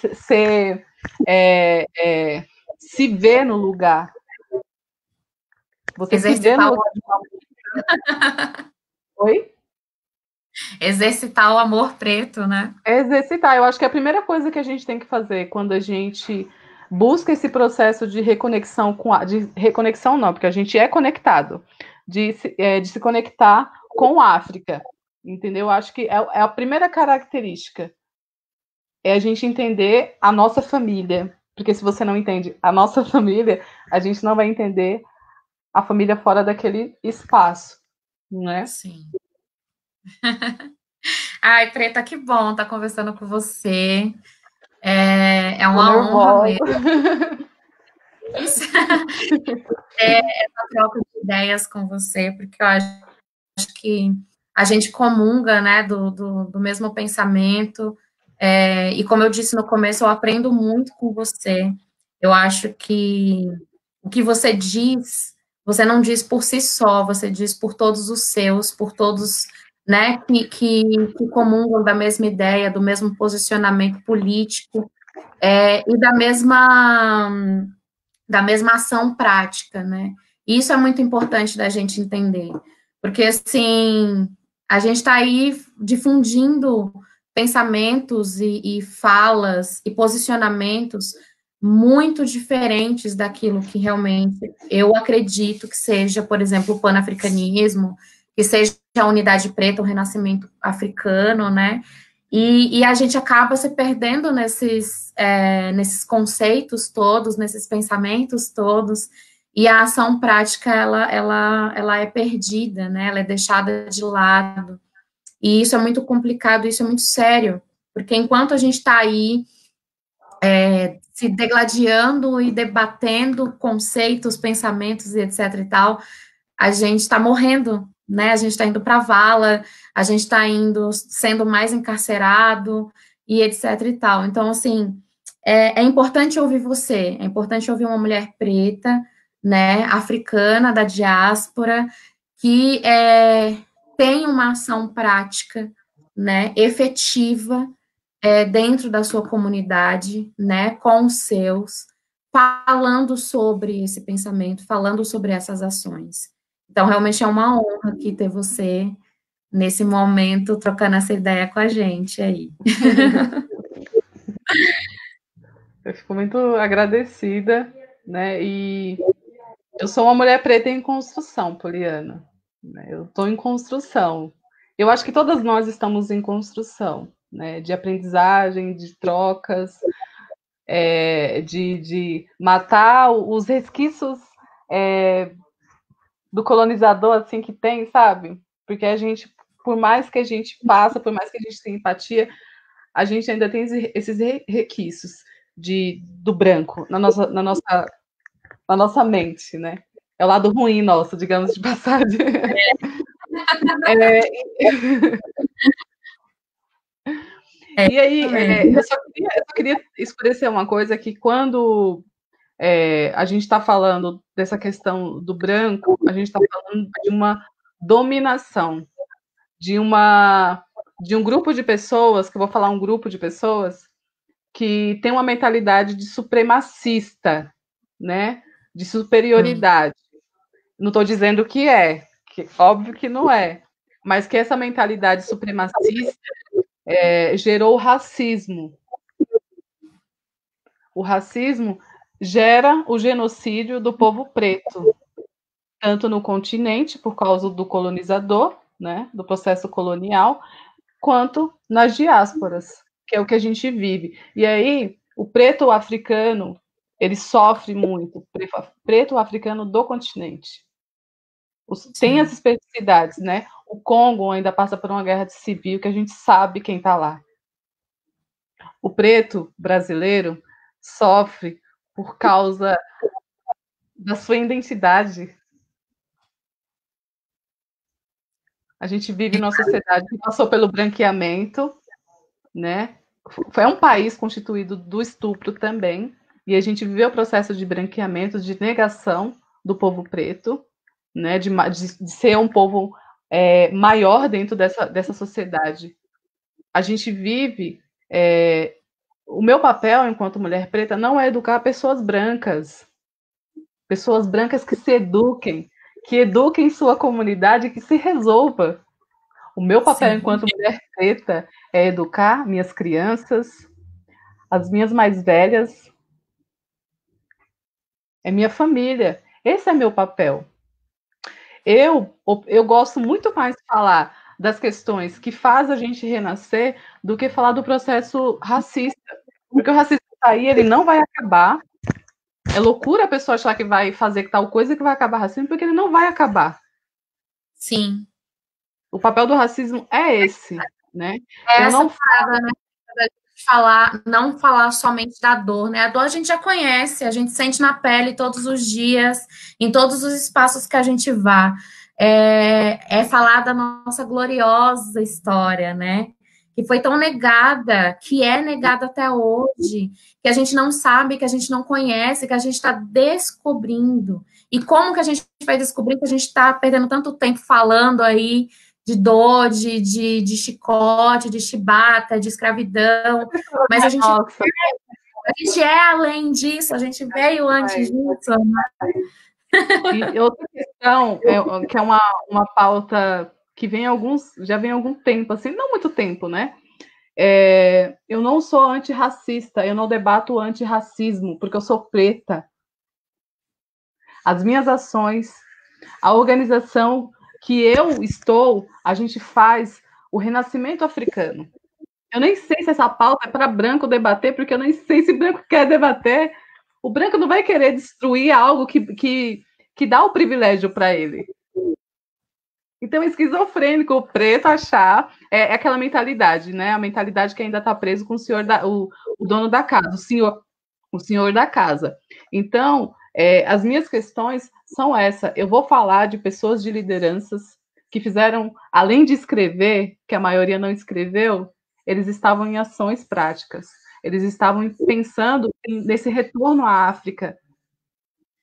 [SPEAKER 3] se ver no lugar. Você se vê no lugar de uma... Oi?
[SPEAKER 2] Exercitar o amor preto, né?
[SPEAKER 3] Exercitar. Eu acho que a primeira coisa que a gente tem que fazer quando a gente busca esse processo de reconexão de reconexão não, porque a gente é conectado, de se conectar com a África, entendeu? Eu acho que é a primeira característica. É a gente entender a nossa família. Porque se você não entende a nossa família, a gente não vai entender a família fora daquele espaço, não é?
[SPEAKER 2] Sim. Ai, Preta, que bom estar conversando com você. É uma honra mesmo. Essa troca de ideias com você, porque eu acho que a gente comunga, né, do mesmo pensamento, e como eu disse no começo, eu aprendo muito com você. Eu acho que o que você diz, você não diz por si só, você diz por todos os seus, por todos, né, que comungam da mesma ideia, do mesmo posicionamento político, e da mesma ação prática, né? E isso é muito importante da gente entender, porque, assim, a gente está aí difundindo pensamentos e falas e posicionamentos muito diferentes daquilo que realmente eu acredito que seja, por exemplo, o panafricanismo, que seja a unidade preta, o renascimento africano, né? E a gente acaba se perdendo nesses conceitos todos, nesses pensamentos todos, e a ação prática, ela é perdida, né? Ela é deixada de lado. E isso é muito complicado, isso é muito sério, porque enquanto a gente está aí se degladiando e debatendo conceitos, pensamentos e etc e tal, a gente está morrendo, né? A gente está indo para a vala, a gente está indo sendo mais encarcerado e etc e tal. Então, assim, é importante ouvir você, é importante ouvir uma mulher preta, né, africana, da diáspora, que tem uma ação prática, né, efetiva, dentro da sua comunidade, né, com os seus, falando sobre esse pensamento, falando sobre essas ações. Então, realmente é uma honra aqui ter você nesse momento, trocando essa ideia com a gente aí.
[SPEAKER 3] Eu fico muito agradecida, né? E eu sou uma mulher preta em construção, Poliana. Eu estou em construção. Eu acho que todas nós estamos em construção, né? De aprendizagem, de trocas, de matar os resquícios do colonizador, assim, que tem, sabe? Porque a gente, por mais que a gente faça, por mais que a gente tenha empatia, a gente ainda tem esses requisitos do branco na nossa mente, né? É o lado ruim nosso, digamos de passagem. E aí, eu só queria esclarecer uma coisa, que quando a gente está falando dessa questão do branco, a gente está falando de uma dominação, de um grupo de pessoas, que eu vou falar um grupo de pessoas, que tem uma mentalidade de supremacista, né? De superioridade. Não estou dizendo que óbvio que não é, mas que essa mentalidade supremacista gerou o racismo. O racismo gera o genocídio do povo preto, tanto no continente, por causa do colonizador, né, do processo colonial, quanto nas diásporas, que é o que a gente vive. E aí, o preto africano, ele sofre muito, preto africano do continente. Tem as especificidades, né? O Congo ainda passa por uma guerra civil, que a gente sabe quem está lá. O preto brasileiro sofre por causa da sua identidade. A gente vive numa sociedade que passou pelo branqueamento, né? Foi um país constituído do estupro também, e a gente viveu o processo de branqueamento, de negação do povo preto, né? De ser um povo maior dentro dessa sociedade. A gente vive... o meu papel enquanto mulher preta não é educar pessoas brancas que se eduquem, que eduquem sua comunidade, que se resolva. O meu papel enquanto mulher preta é educar minhas crianças, as minhas mais velhas, é minha família. Esse é meu papel. Eu gosto muito mais de falar das questões que faz a gente renascer do que falar do processo racista. Porque o racismo está aí, ele não vai acabar. É loucura a pessoa achar que vai fazer tal coisa que vai acabar racismo, porque ele não vai acabar.
[SPEAKER 2] Sim.
[SPEAKER 3] O papel do racismo é esse, né?
[SPEAKER 2] Eu não falo, né? Não falar somente da dor, né? A dor a gente já conhece, a gente sente na pele todos os dias, em todos os espaços que a gente vá. É falar da nossa gloriosa história, né? Que foi tão negada, que é negada até hoje, que a gente não sabe, que a gente não conhece, que a gente está descobrindo. E como que a gente vai descobrir que a gente está perdendo tanto tempo falando aí de dor, de chicote, de chibata, de escravidão, mas a gente é além disso, a gente veio antes disso. Né?
[SPEAKER 3] E outra questão, que é uma pauta que já vem há algum tempo, assim, não muito tempo, né? Eu não sou antirracista, eu não debato antirracismo, porque eu sou preta. As minhas ações, a organização que eu estou, a gente faz o renascimento africano. Eu nem sei se essa pauta é para branco debater, porque eu nem sei se branco quer debater. O branco não vai querer destruir algo que dá o privilégio para ele. Então, é esquizofrênico o preto achar aquela mentalidade, né? A mentalidade que ainda está preso com o dono da casa, o senhor da casa. Então, as minhas questões são essa. Eu vou falar de pessoas de lideranças que fizeram, além de escrever, que a maioria não escreveu, eles estavam em ações práticas. Eles estavam pensando nesse retorno à África.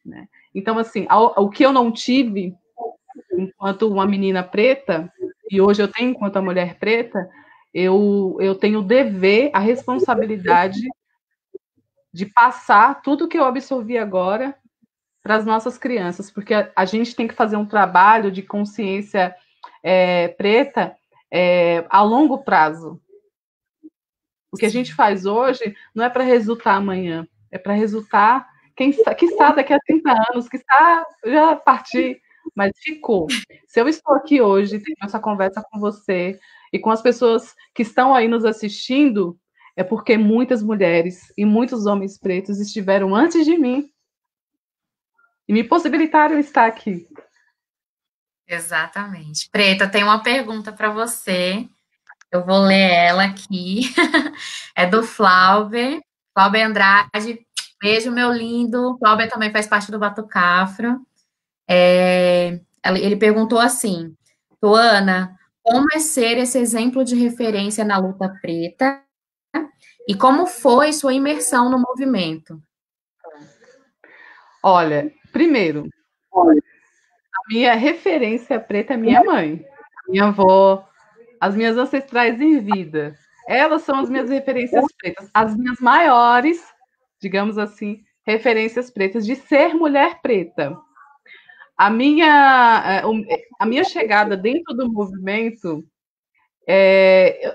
[SPEAKER 3] Né? Então, assim, o que eu não tive enquanto uma menina preta, e hoje eu tenho enquanto a mulher preta, eu tenho o dever, a responsabilidade de passar tudo que eu absorvi agora para as nossas crianças, porque a gente tem que fazer um trabalho de consciência preta a longo prazo. O que a gente faz hoje não é para resultar amanhã, é para resultar, quem está daqui a 30 anos, que está já partir, mas ficou. Se eu estou aqui hoje, tendo essa conversa com você e com as pessoas que estão aí nos assistindo, é porque muitas mulheres e muitos homens pretos estiveram antes de mim e me possibilitaram estar aqui.
[SPEAKER 2] Exatamente. Preta, tem uma pergunta para você. Eu vou ler ela aqui. É do Flauber Andrade. Beijo, meu lindo. Flauber também faz parte do Batucafro. Ele perguntou assim: Tuana, como é ser esse exemplo de referência na luta preta? E como foi sua imersão no movimento?
[SPEAKER 3] Olha, primeiro, a minha referência preta é minha mãe, minha avó, as minhas ancestrais em vida. Elas são as minhas referências pretas, as minhas maiores, digamos assim, referências pretas de ser mulher preta. A minha chegada dentro do movimento,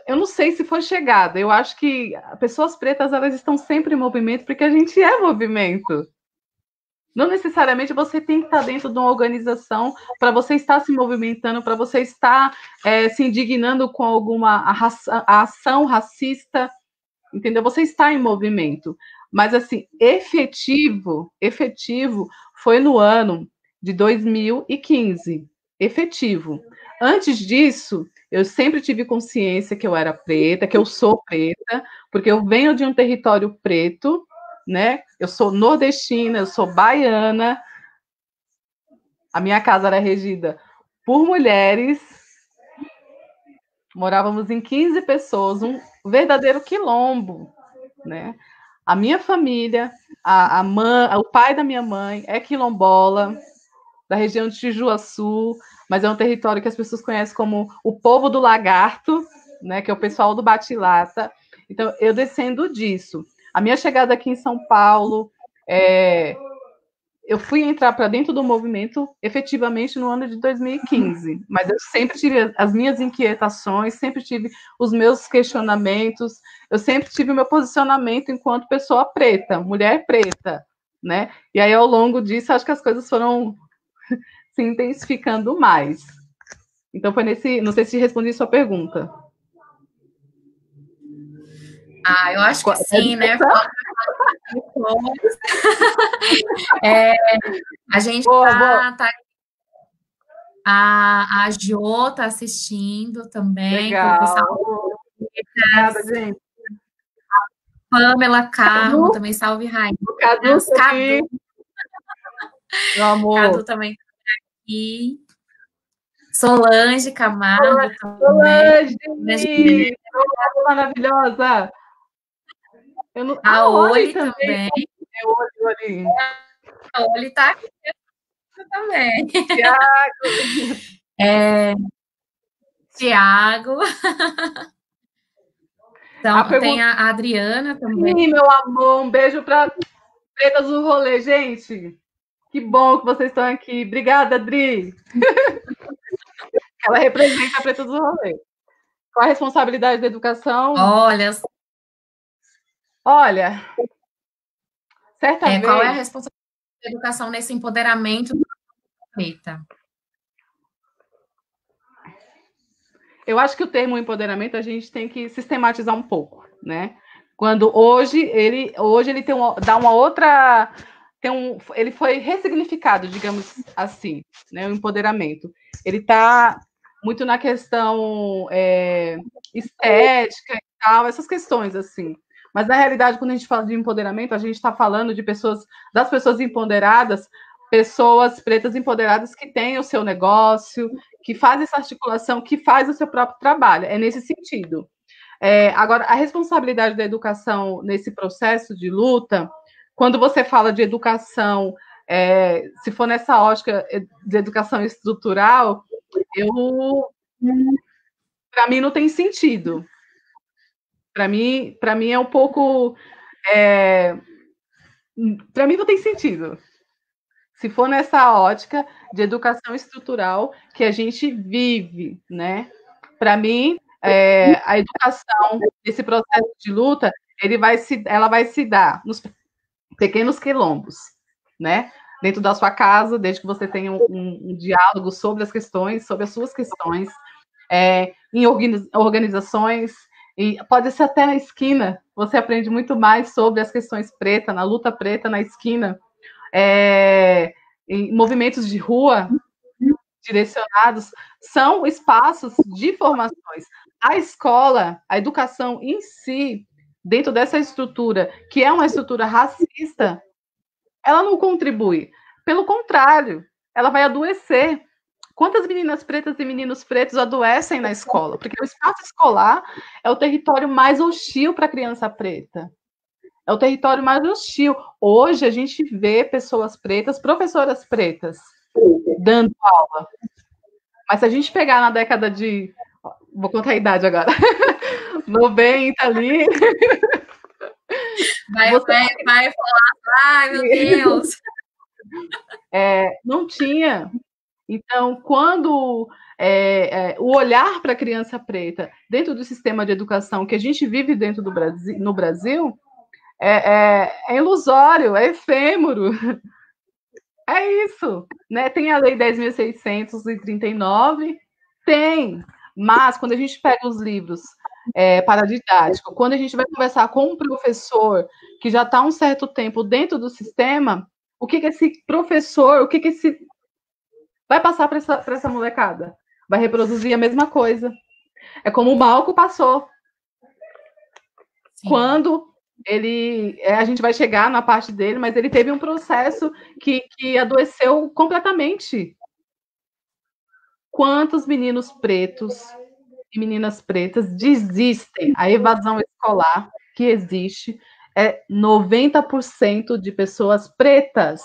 [SPEAKER 3] eu não sei se foi chegada. Eu acho que pessoas pretas elas estão sempre em movimento porque a gente é movimento. Não necessariamente você tem que estar dentro de uma organização para você estar se movimentando, para você estar se indignando com alguma ação racista, entendeu? Você está em movimento. Mas, assim, efetivo foi no ano de 2015. Efetivo. Antes disso, eu sempre tive consciência que eu era preta, que eu sou preta, porque eu venho de um território preto, né? Eu sou nordestina, eu sou baiana. A minha casa era regida por mulheres. Morávamos em 15 pessoas, um verdadeiro quilombo, né? A minha família, o pai da minha mãe é quilombola, da região de Tijuaçu, mas é um território que as pessoas conhecem como o povo do lagarto, né? Que é o pessoal do Bate-Lata. Então, eu descendo disso. A minha chegada aqui em São Paulo, eu fui entrar para dentro do movimento efetivamente no ano de 2015, mas eu sempre tive as minhas inquietações, sempre tive os meus questionamentos, eu sempre tive o meu posicionamento enquanto pessoa preta, mulher preta, né? E aí, ao longo disso, acho que as coisas foram se intensificando mais. Então, foi nesse... Não sei se respondi sua pergunta.
[SPEAKER 2] Eu acho que sim, né? A gente tá a Jo tá assistindo também.
[SPEAKER 3] Legal. Obrigada, gente.
[SPEAKER 2] Pamela Carmo também, salve, Rainha.
[SPEAKER 3] Cadu.
[SPEAKER 2] Meu amor. Cadu também tá aqui. Solange Camargo
[SPEAKER 3] também. Solange, maravilhosa.
[SPEAKER 2] A Oli também.
[SPEAKER 3] Oli.
[SPEAKER 2] A Oli tá aqui também. Tiago. Então, tem a Adriana também.
[SPEAKER 3] Sim, meu amor, um beijo para Pretas do Rolê, gente. Que bom que vocês estão aqui. Obrigada, Adri. Ela representa a Pretas do Rolê. Qual a responsabilidade da educação? Olha, certa vez...
[SPEAKER 2] Qual é a responsabilidade da educação nesse empoderamento da preta?
[SPEAKER 3] Eu acho que o termo empoderamento a gente tem que sistematizar um pouco, né? Quando hoje ele dá uma outra... ele foi ressignificado, digamos assim, né? O empoderamento. Ele está muito na questão estética e tal, essas questões, assim. Mas, na realidade, quando a gente fala de empoderamento, a gente está falando de das pessoas empoderadas, pessoas pretas empoderadas que têm o seu negócio, que fazem essa articulação, que faz o seu próprio trabalho. É nesse sentido. Agora, a responsabilidade da educação nesse processo de luta, quando você fala de educação, se for nessa ótica de educação estrutural, para mim não tem sentido. Para mim é um pouco... para mim não tem sentido. Se for nessa ótica de educação estrutural que a gente vive, né? Para mim, a educação, esse processo de luta, ela vai se dar nos pequenos quilombos, né? Dentro da sua casa, desde que você tenha um diálogo sobre as questões, sobre as suas questões, em organizações, e pode ser até na esquina, você aprende muito mais sobre as questões pretas, na luta preta na esquina, em movimentos de rua direcionados, são espaços de formações. A escola, a educação em si, dentro dessa estrutura, que é uma estrutura racista, ela não contribui. Pelo contrário, ela vai adoecer. Quantas meninas pretas e meninos pretos adoecem na escola? Porque o espaço escolar é o território mais hostil para a criança preta. É o território mais hostil. Hoje a gente vê pessoas pretas, professoras pretas, dando aula. Mas se a gente pegar na década de... Vou contar a idade agora. 90 ali...
[SPEAKER 2] Vai falar, ai meu Deus!
[SPEAKER 3] Não tinha. Então, quando o olhar para a criança preta dentro do sistema de educação que a gente vive dentro do Brasil, no Brasil, é ilusório, é efêmero. É isso, né? Tem a Lei 10.639, tem, mas quando a gente pega os livros paradidáticos, quando a gente vai conversar com um professor que já está há um certo tempo dentro do sistema, o que esse professor, o que esse vai passar para essa molecada? Vai reproduzir a mesma coisa. É como o Malco passou. Sim. Quando a gente vai chegar na parte dele, mas ele teve um processo que adoeceu completamente. Quantos meninos pretos e meninas pretas desistem? A evasão escolar que existe é 90% de pessoas pretas,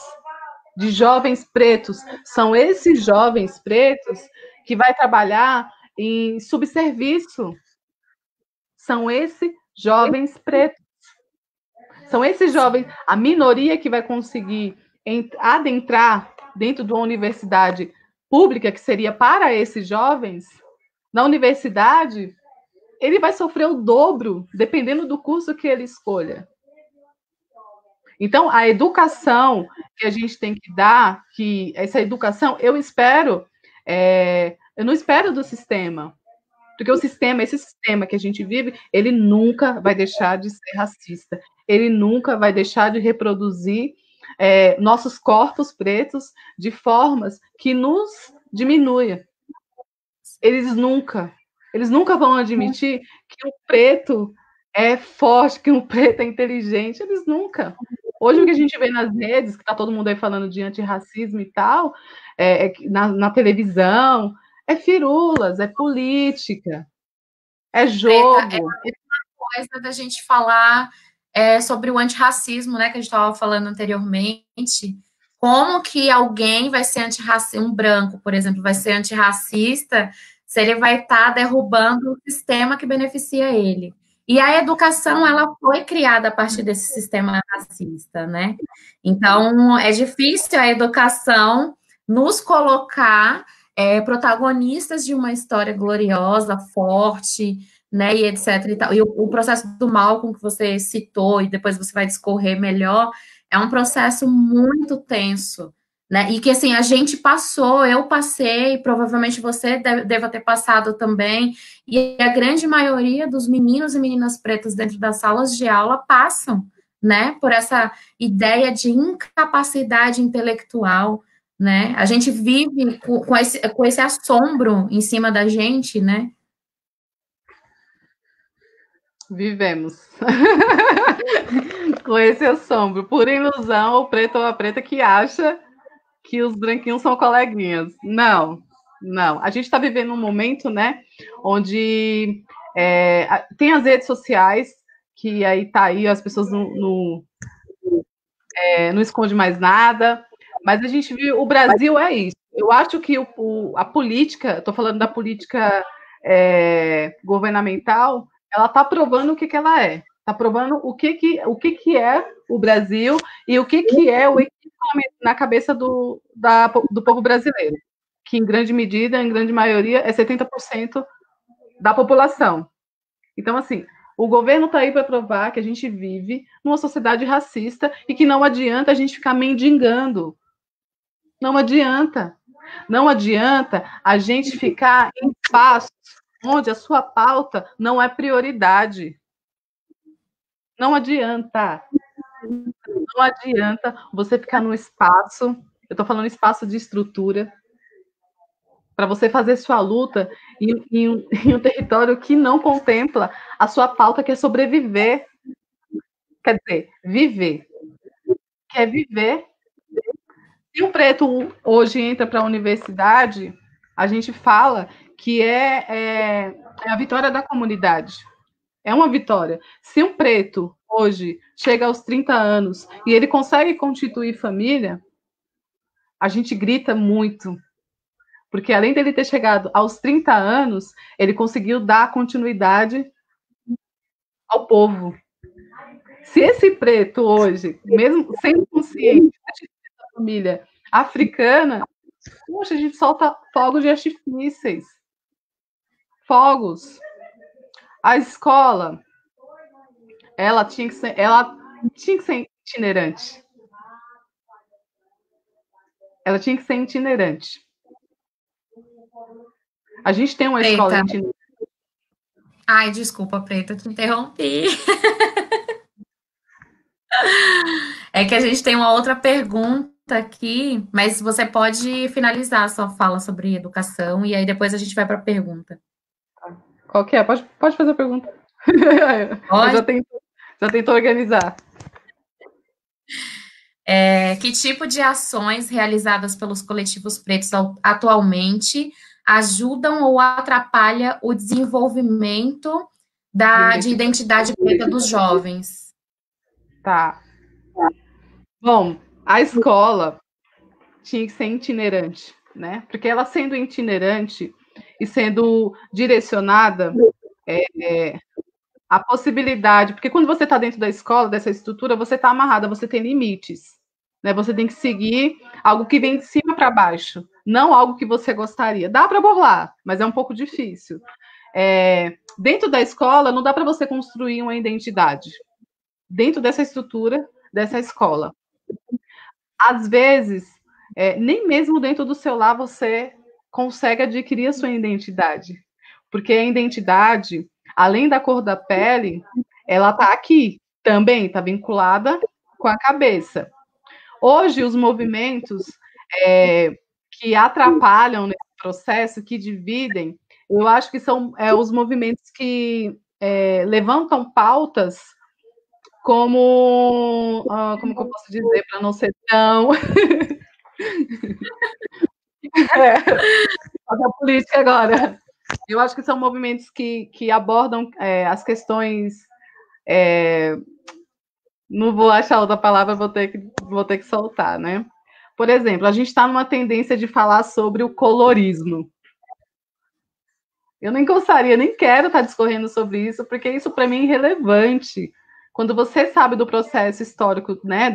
[SPEAKER 3] de jovens pretos. São esses jovens pretos que vai trabalhar em subserviço. São esses jovens pretos. São esses jovens, a minoria que vai conseguir adentrar dentro de uma universidade pública, que seria para esses jovens, na universidade, ele vai sofrer o dobro, dependendo do curso que ele escolha. Então, a educação que a gente tem que dar, que essa educação, eu não espero do sistema, porque esse sistema que a gente vive, ele nunca vai deixar de ser racista, ele nunca vai deixar de reproduzir nossos corpos pretos de formas que nos diminuem. Eles nunca vão admitir que o preto é forte, que o preto é inteligente, eles nunca. Hoje o que a gente vê nas redes, que está todo mundo aí falando de antirracismo e tal, na televisão, é firulas, é política, é jogo.
[SPEAKER 2] É uma coisa da gente falar sobre o antirracismo, né, que a gente estava falando anteriormente. Como que alguém vai ser antirracista, um branco, por exemplo, vai ser antirracista se ele vai estar derrubando o sistema que beneficia ele? E a educação, ela foi criada a partir desse sistema racista, né? Então, é difícil a educação nos colocar protagonistas de uma história gloriosa, forte, né, e etc. E tal. E o processo do Malcolm que você citou, e depois você vai discorrer melhor, é um processo muito tenso, né? E que, assim, a gente passou, eu passei, provavelmente você deva ter passado também, e a grande maioria dos meninos e meninas pretas dentro das salas de aula passam, né, por essa ideia de incapacidade intelectual, né? A gente vive com esse assombro em cima da gente, né?
[SPEAKER 3] Vivemos. Com esse assombro, por ilusão, o preto ou a preta que acha que os branquinhos são coleguinhas. Não. A gente está vivendo um momento, né, onde tem as redes sociais, que aí tá aí, as pessoas não escondem mais nada, mas a gente viu, o Brasil é isso. Eu acho que a política, estou falando da política governamental, ela está provando o que ela é. Está provando o que é o Brasil e o que é o equipamento na cabeça do povo brasileiro, que em grande medida, em grande maioria, é 70% da população. Então, assim, o governo está aí para provar que a gente vive numa sociedade racista e que não adianta a gente ficar mendigando. Não adianta. Não adianta a gente ficar em espaços onde a sua pauta não é prioridade. Não adianta. Não adianta você ficar num espaço, eu estou falando espaço de estrutura, para você fazer sua luta em um território que não contempla a sua pauta, que é sobreviver. Quer dizer, viver. Quer viver. Se um preto hoje entra para a universidade, a gente fala que é a vitória da comunidade. É uma vitória. Se um preto hoje chega aos 30 anos e ele consegue constituir família, a gente grita muito. Porque além dele ter chegado aos 30 anos, ele conseguiu dar continuidade ao povo. Se esse preto hoje, mesmo sendo consciente da família africana, poxa, a gente solta fogos de artifícios. Fogos. A escola, ela tinha que ser itinerante. Ela tinha que ser itinerante. A gente tem uma escola itinerante.
[SPEAKER 2] Ai, desculpa, Preta, te interrompi. É que a gente tem uma outra pergunta aqui, mas você pode finalizar a sua fala sobre educação e aí depois a gente vai para a pergunta.
[SPEAKER 3] Qual que é? Pode fazer a pergunta.
[SPEAKER 2] Pode?
[SPEAKER 3] Já tentou organizar.
[SPEAKER 2] Que tipo de ações realizadas pelos coletivos pretos atualmente ajudam ou atrapalham o desenvolvimento de identidade preta dos jovens?
[SPEAKER 3] Tá. Bom, a escola tinha que ser itinerante, né? Porque ela sendo itinerante e sendo direcionada, a possibilidade... Porque quando você está dentro da escola, dessa estrutura, você está amarrada, você tem limites. Né? Você tem que seguir algo que vem de cima para baixo, não algo que você gostaria. Dá para burlar, mas é um pouco difícil. Dentro da escola, não dá para você construir uma identidade. Dentro dessa estrutura, dessa escola. Às vezes, nem mesmo dentro do seu lar você consegue adquirir a sua identidade. Porque a identidade, além da cor da pele, ela está aqui também, está vinculada com a cabeça. Hoje, os movimentos que atrapalham nesse processo, que dividem, eu acho que são os movimentos que levantam pautas como que eu posso dizer, para não ser tão... a política agora. Eu acho que são movimentos que abordam as questões... não vou achar outra palavra, vou ter que soltar, né? Por exemplo, a gente está numa tendência de falar sobre o colorismo. Eu nem gostaria, nem quero estar discorrendo sobre isso, porque isso para mim é irrelevante. Quando você sabe do processo histórico, né,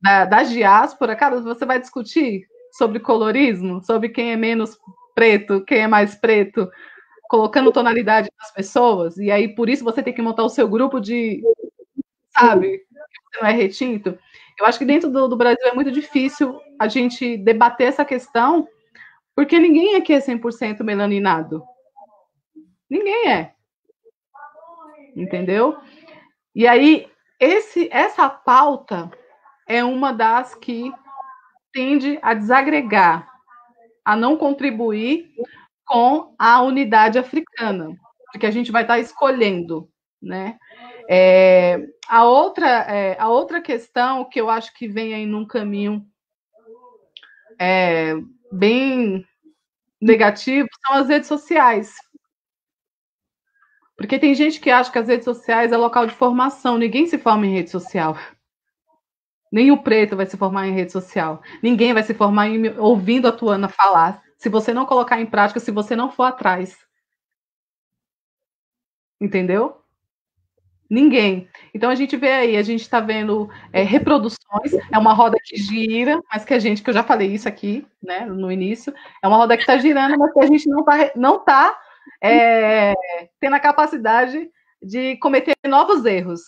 [SPEAKER 3] da diáspora, cara, você vai discutir sobre colorismo, sobre quem é menos preto, quem é mais preto, colocando tonalidade nas pessoas, e aí por isso você tem que montar o seu grupo de, sabe, você não é retinto. Eu acho que dentro do Brasil é muito difícil a gente debater essa questão, porque ninguém aqui é 100% melaninado. Ninguém é. Entendeu? E aí, essa pauta é uma das que tende a desagregar, a não contribuir com a unidade africana, porque a gente vai estar escolhendo, né? A outra questão que eu acho que vem aí num caminho bem negativo são as redes sociais. Porque tem gente que acha que as redes sociais é local de formação. Ninguém se forma em rede social. Nem o preto vai se formar em rede social. Ninguém vai se formar ouvindo a Tuana falar. Se você não colocar em prática, se você não for atrás. Entendeu? Ninguém. Então a gente vê aí, a gente está vendo reproduções, é uma roda que gira, mas que eu já falei isso aqui, né, no início, é uma roda que está girando, mas que a gente não tá tendo a capacidade de cometer novos erros.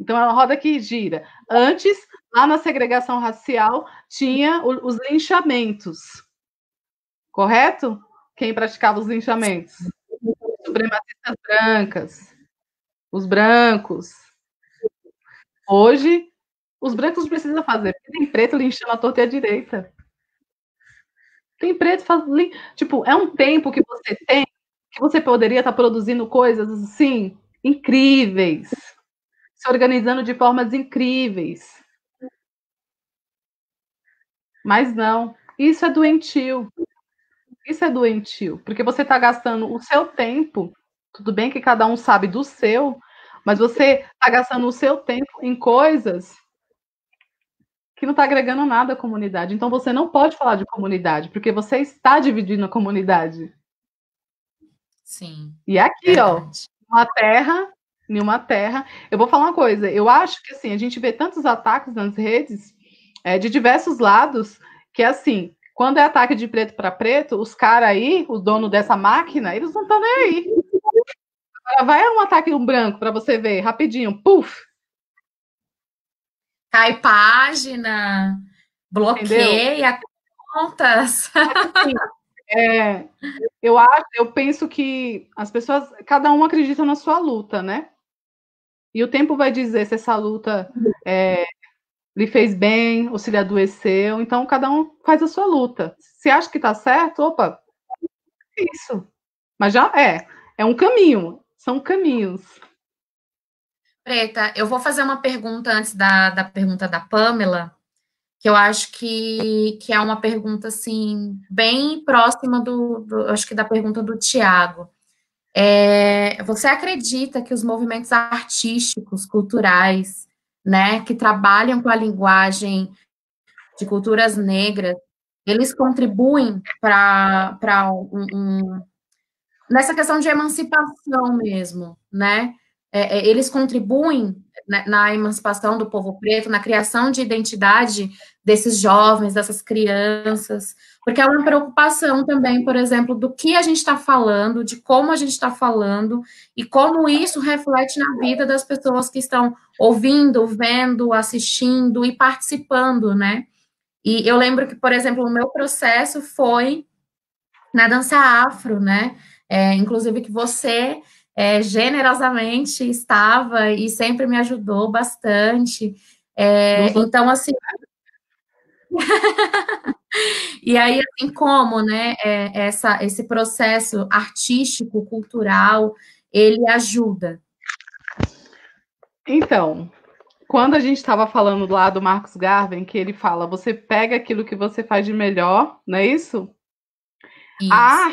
[SPEAKER 3] Então é uma roda que gira. Antes, lá na segregação racial, tinha os linchamentos, correto? Quem praticava os linchamentos? Supremacistas brancas, os brancos. Hoje, os brancos não precisam fazer, porque tem preto linchando a torta e a direita. Tem preto fazendo. Tipo, é um tempo que você tem que você poderia estar produzindo coisas assim incríveis, se organizando de formas incríveis. Mas não, isso é doentio. Isso é doentio, porque você está gastando o seu tempo. Tudo bem que cada um sabe do seu, mas você está gastando o seu tempo em coisas que não está agregando nada à comunidade. Então você não pode falar de comunidade, porque você está dividindo a comunidade.
[SPEAKER 2] Sim.
[SPEAKER 3] E aqui, ó, em uma terra, eu vou falar uma coisa, eu acho que assim, a gente vê tantos ataques nas redes, de diversos lados, que assim, quando é ataque de preto para preto, os caras aí, o dono dessa máquina, eles não estão nem aí. Agora vai um ataque um branco para você ver, rapidinho, puf!
[SPEAKER 2] Cai página, bloqueia contas.
[SPEAKER 3] Assim, eu penso que as pessoas, cada um acredita na sua luta, né? E o tempo vai dizer se essa luta lhe fez bem ou se lhe adoeceu. Então, cada um faz a sua luta. Se acha que tá certo, opa, é isso. Mas já é um caminho, são caminhos.
[SPEAKER 2] Preta, eu vou fazer uma pergunta antes da pergunta da Pamela, que eu acho que é uma pergunta, assim, bem próxima acho que da pergunta do Tiago. Você acredita que os movimentos artísticos, culturais, né, que trabalham com a linguagem de culturas negras, eles contribuem para nessa questão de emancipação mesmo, né? Eles contribuem na emancipação do povo preto, na criação de identidade desses jovens, dessas crianças, porque é uma preocupação também, por exemplo, do que a gente está falando, de como a gente está falando, e como isso reflete na vida das pessoas que estão ouvindo, vendo, assistindo e participando, né? E eu lembro que, por exemplo, o meu processo foi na dança afro, né? Inclusive que você generosamente estava e sempre me ajudou bastante. Então, assim. E aí, assim, como, né, esse processo artístico, cultural, ele ajuda?
[SPEAKER 3] Então, quando a gente estava falando lá do Marcos Garvey, que ele fala, você pega aquilo que você faz de melhor, não é isso? A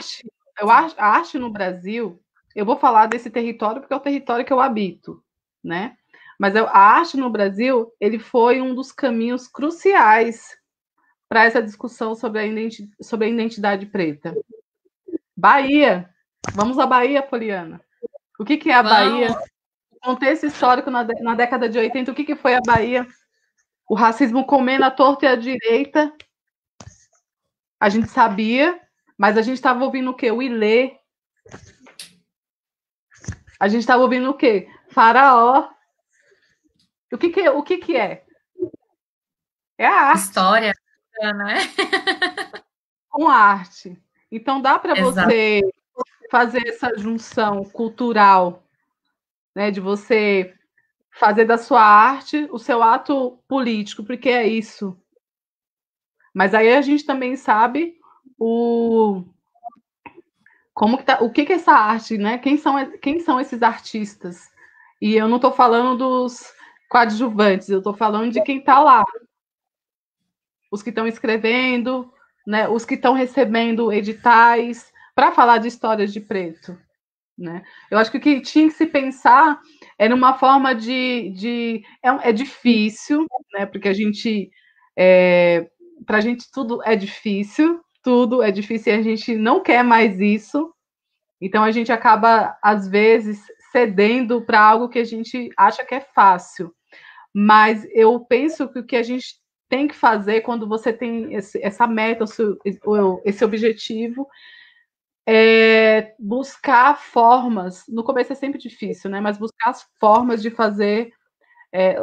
[SPEAKER 3] arte no Brasil, eu vou falar desse território porque é o território que eu habito, né? Mas a arte no Brasil, ele foi um dos caminhos cruciais para essa discussão sobre a identidade preta. Bahia, vamos à Bahia, Poliana. O que é a Bahia? O contexto histórico na década de 80, o que foi a Bahia? O racismo comendo a torta e a direita. A gente sabia, mas a gente estava ouvindo o quê? O Ilê. A gente estava ouvindo o quê? Faraó. O que é? É a arte.
[SPEAKER 2] História, né?
[SPEAKER 3] Com arte. Então dá para você fazer essa junção cultural, né, de você fazer da sua arte o seu ato político, porque é isso. Mas aí a gente também sabe como que tá, o que é essa arte, né? Quem são esses artistas? E eu não estou falando dos coadjuvantes, eu estou falando de quem está lá. Os que estão escrevendo, né? Os que estão recebendo editais para falar de histórias de preto. Né? Eu acho que o que tinha que se pensar era uma forma é difícil, né? Porque a gente para a gente tudo é difícil e a gente não quer mais isso. Então a gente acaba às vezes cedendo para algo que a gente acha que é fácil. Mas eu penso que o que a gente tem que fazer quando você tem essa meta, esse objetivo, é buscar formas. No começo é sempre difícil, né? Mas buscar as formas de fazer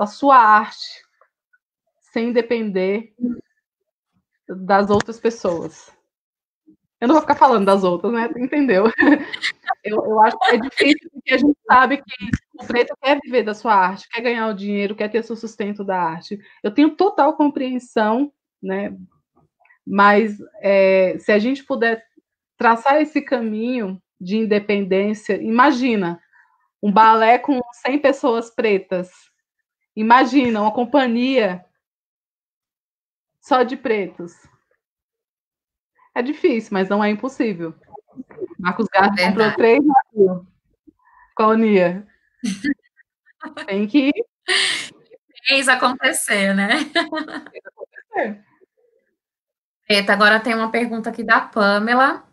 [SPEAKER 3] a sua arte sem depender das outras pessoas. Eu não vou ficar falando das outras, né? Entendeu? Eu acho que é difícil porque a gente sabe que o preto quer viver da sua arte, quer ganhar o dinheiro, quer ter seu sustento da arte. Eu tenho total compreensão, né? Mas se a gente puder traçar esse caminho de independência, imagina um balé com 100 pessoas pretas, imagina uma companhia só de pretos. É difícil, mas não é impossível. Marcos Garça comprou 3 navios com a Unia. Tem que
[SPEAKER 2] fez acontecer, né? Preta, agora tem uma pergunta aqui da Pamela,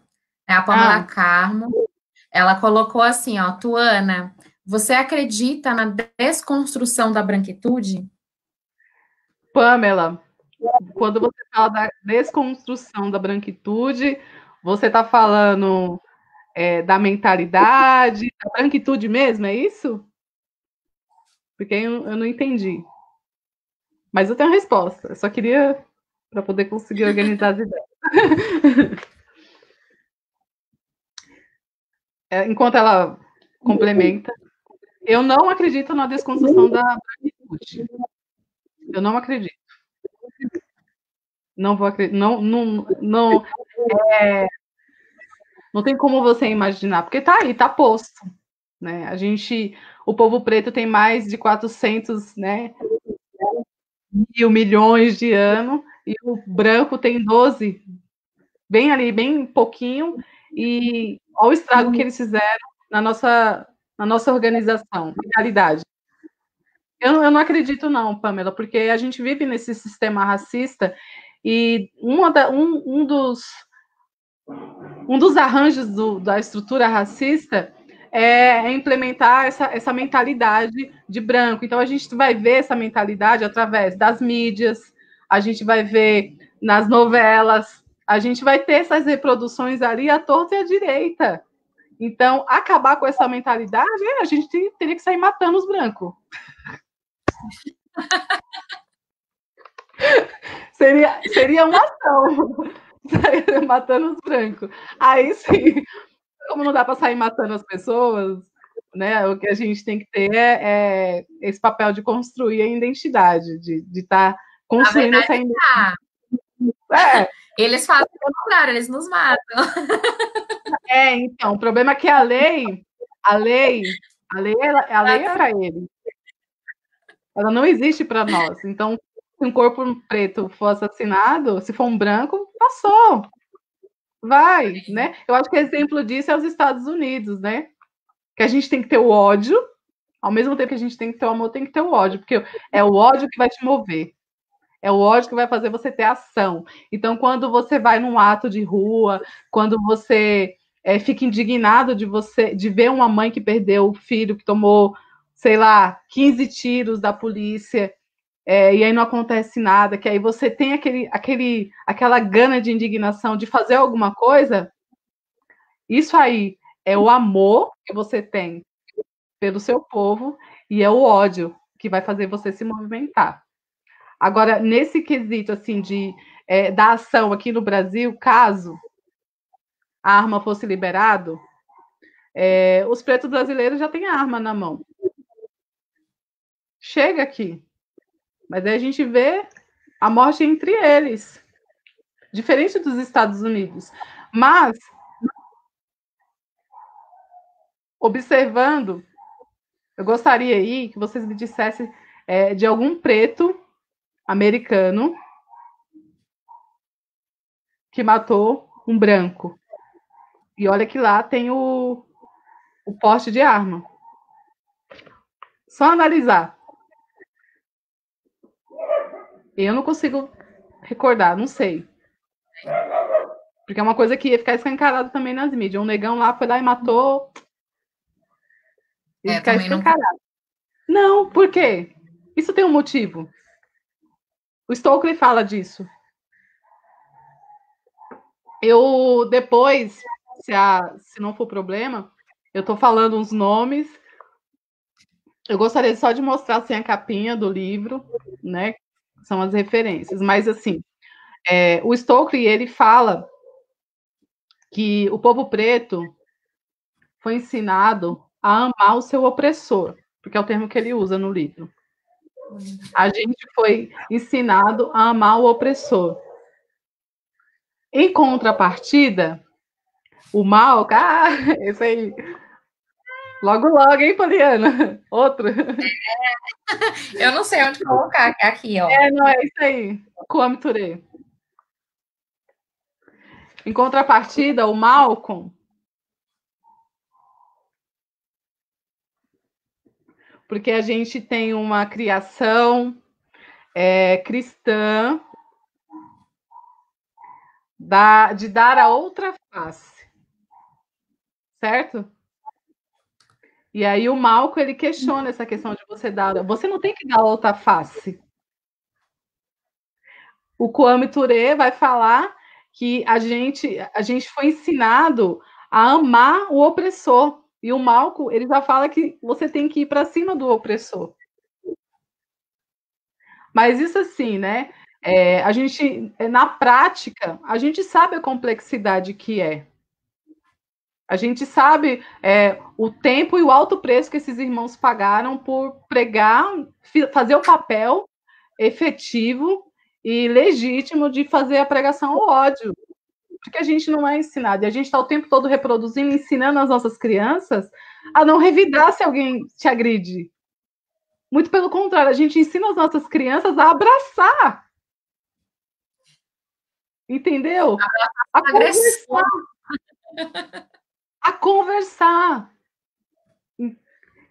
[SPEAKER 2] a Pamela Carmo. Ela colocou assim, ó, Tuana, você acredita na desconstrução da branquitude?
[SPEAKER 3] Pamela, quando você fala da desconstrução da branquitude, você está falando da mentalidade, da branquitude mesmo, é isso? Porque eu não entendi. Mas eu tenho a resposta. Eu só queria para poder conseguir organizar as ideias. Enquanto ela complementa, eu não acredito na desconstrução da branquitude. Eu não acredito. Não vou acreditar. Não tem como você imaginar, porque tá aí, tá posto. Né? O povo preto tem mais de 400, né, mil milhões de anos, e o branco tem 12, bem ali, bem pouquinho, e olha o estrago que eles fizeram na nossa organização, mentalidade. Eu não acredito não, Pamela, porque a gente vive nesse sistema racista e um dos arranjos da estrutura racista é implementar essa mentalidade de branco. Então, a gente vai ver essa mentalidade através das mídias, a gente vai ver nas novelas, a gente vai ter essas reproduções ali à torta e à direita. Então, acabar com essa mentalidade, a gente teria que sair matando os brancos. Seria uma ação. Matando os brancos. Aí sim, como não dá para sair matando as pessoas, né? O que a gente tem que ter é esse papel de construir a identidade, de estar construindo essa identidade.
[SPEAKER 2] Eles fazem o contrário, eles nos matam.
[SPEAKER 3] Então, o problema é que a lei é para eles. Ela não existe para nós. Então, se um corpo preto for assassinado, se for um branco, passou. Vai, né? Eu acho que exemplo disso é os Estados Unidos, né? Que a gente tem que ter o ódio, ao mesmo tempo que a gente tem que ter o amor, tem que ter o ódio, porque é o ódio que vai te mover. É o ódio que vai fazer você ter ação. Então, quando você vai num ato de rua, quando você fica indignado de ver uma mãe que perdeu o filho, que tomou, sei lá, 15 tiros da polícia, e aí não acontece nada, que aí você tem aquela gana de indignação de fazer alguma coisa, isso aí é o amor que você tem pelo seu povo e é o ódio que vai fazer você se movimentar. Agora, nesse quesito assim da ação aqui no Brasil, caso a arma fosse liberado, os pretos brasileiros já têm a arma na mão. Chega aqui. Mas aí a gente vê a morte entre eles, diferente dos Estados Unidos. Mas, observando, eu gostaria aí que vocês me dissessem de algum preto americano que matou um branco. E olha que lá tem o porte de arma. Só analisar. Eu não consigo recordar, não sei. Porque é uma coisa que ia ficar escancarado também nas mídias. Um negão lá foi lá e matou. E
[SPEAKER 2] É,
[SPEAKER 3] ficar
[SPEAKER 2] também não.
[SPEAKER 3] escancarado. Não, por quê? Isso tem um motivo. O Stokely fala disso. Eu, depois, se não for problema, eu tô falando uns nomes. Eu gostaria só de mostrar assim, a capinha do livro, né? São as referências. Mas, assim, o Stokely, ele fala que o povo preto foi ensinado a amar o seu opressor, porque é o termo que ele usa no livro. A gente foi ensinado a amar o opressor. Em contrapartida, o mal, esse aí. Logo, logo, hein, Poliana? Outro.
[SPEAKER 2] Eu não sei onde colocar, aqui, ó.
[SPEAKER 3] Não, é isso aí. Kwame Ture. Em contrapartida, o Malcolm. Porque a gente tem uma criação cristã de dar a outra face. Certo? E aí o Malcolm, ele questiona essa questão de você dar... Você não tem que dar a outra face. O Kwame Ture vai falar que a gente foi ensinado a amar o opressor. E o Malcolm, ele já fala que você tem que ir para cima do opressor. Mas isso assim, né? A gente, na prática, a gente sabe a complexidade que é. A gente sabe o tempo e o alto preço que esses irmãos pagaram por pregar, fazer o papel efetivo e legítimo de fazer a pregação ao ódio. Porque a gente não é ensinado. E a gente está o tempo todo reproduzindo, ensinando as nossas crianças a não revidar se alguém te agride. Muito pelo contrário, a gente ensina as nossas crianças a abraçar. Entendeu? A conversar. A conversar.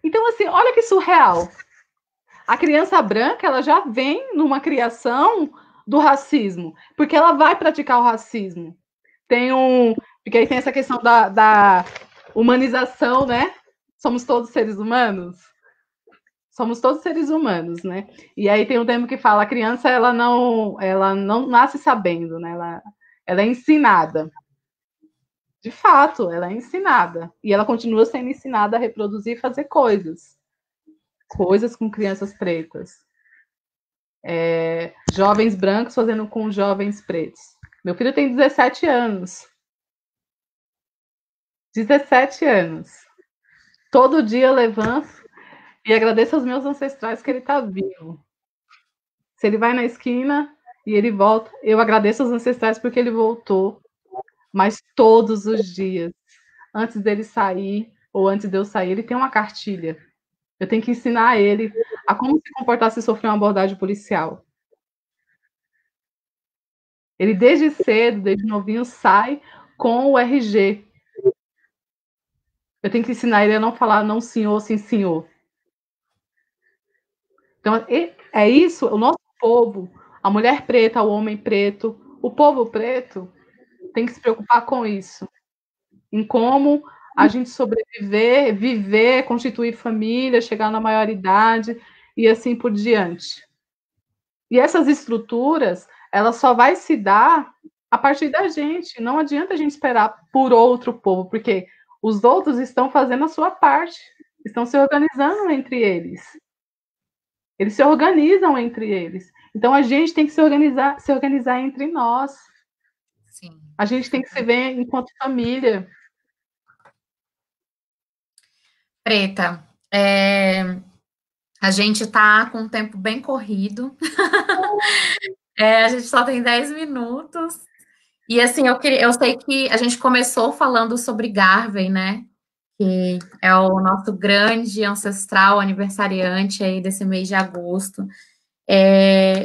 [SPEAKER 3] Então, assim, olha que surreal. A criança branca, ela já vem numa criação do racismo, porque ela vai praticar o racismo. Porque aí tem essa questão da humanização, né? Somos todos seres humanos. Somos todos seres humanos, né? E aí tem um termo que fala, a criança, ela não nasce sabendo, né? Ela é ensinada. De fato, ela é ensinada. E ela continua sendo ensinada a reproduzir e fazer coisas. Coisas com crianças pretas. Jovens brancos fazendo com jovens pretos. Meu filho tem 17 anos. 17 anos. Todo dia eu levanto e agradeço aos meus ancestrais que ele está vivo. Se ele vai na esquina e ele volta, eu agradeço aos ancestrais porque ele voltou. Mas todos os dias, antes dele sair, ou antes de eu sair, ele tem uma cartilha. Eu tenho que ensinar ele a como se comportar se sofrer uma abordagem policial. Ele, desde cedo, desde novinho, sai com o RG. Eu tenho que ensinar ele a não falar não senhor, sim senhor. Então, é isso, o nosso povo, a mulher preta, o homem preto, o povo preto tem que se preocupar com isso. Em como a gente sobreviver, viver, constituir família, chegar na maioridade e assim por diante. E essas estruturas, ela só vai se dar a partir da gente. Não adianta a gente esperar por outro povo, porque os outros estão fazendo a sua parte, estão se organizando entre eles. Eles se organizam entre eles. Então a gente tem que se organizar entre nós.
[SPEAKER 2] Sim.
[SPEAKER 3] A gente tem que se ver enquanto família.
[SPEAKER 2] Preta, a gente está com um tempo bem corrido. A gente só tem 10 minutos. E assim, eu sei que a gente começou falando sobre Garvey, né? Que é o nosso grande ancestral aniversariante aí desse mês de agosto.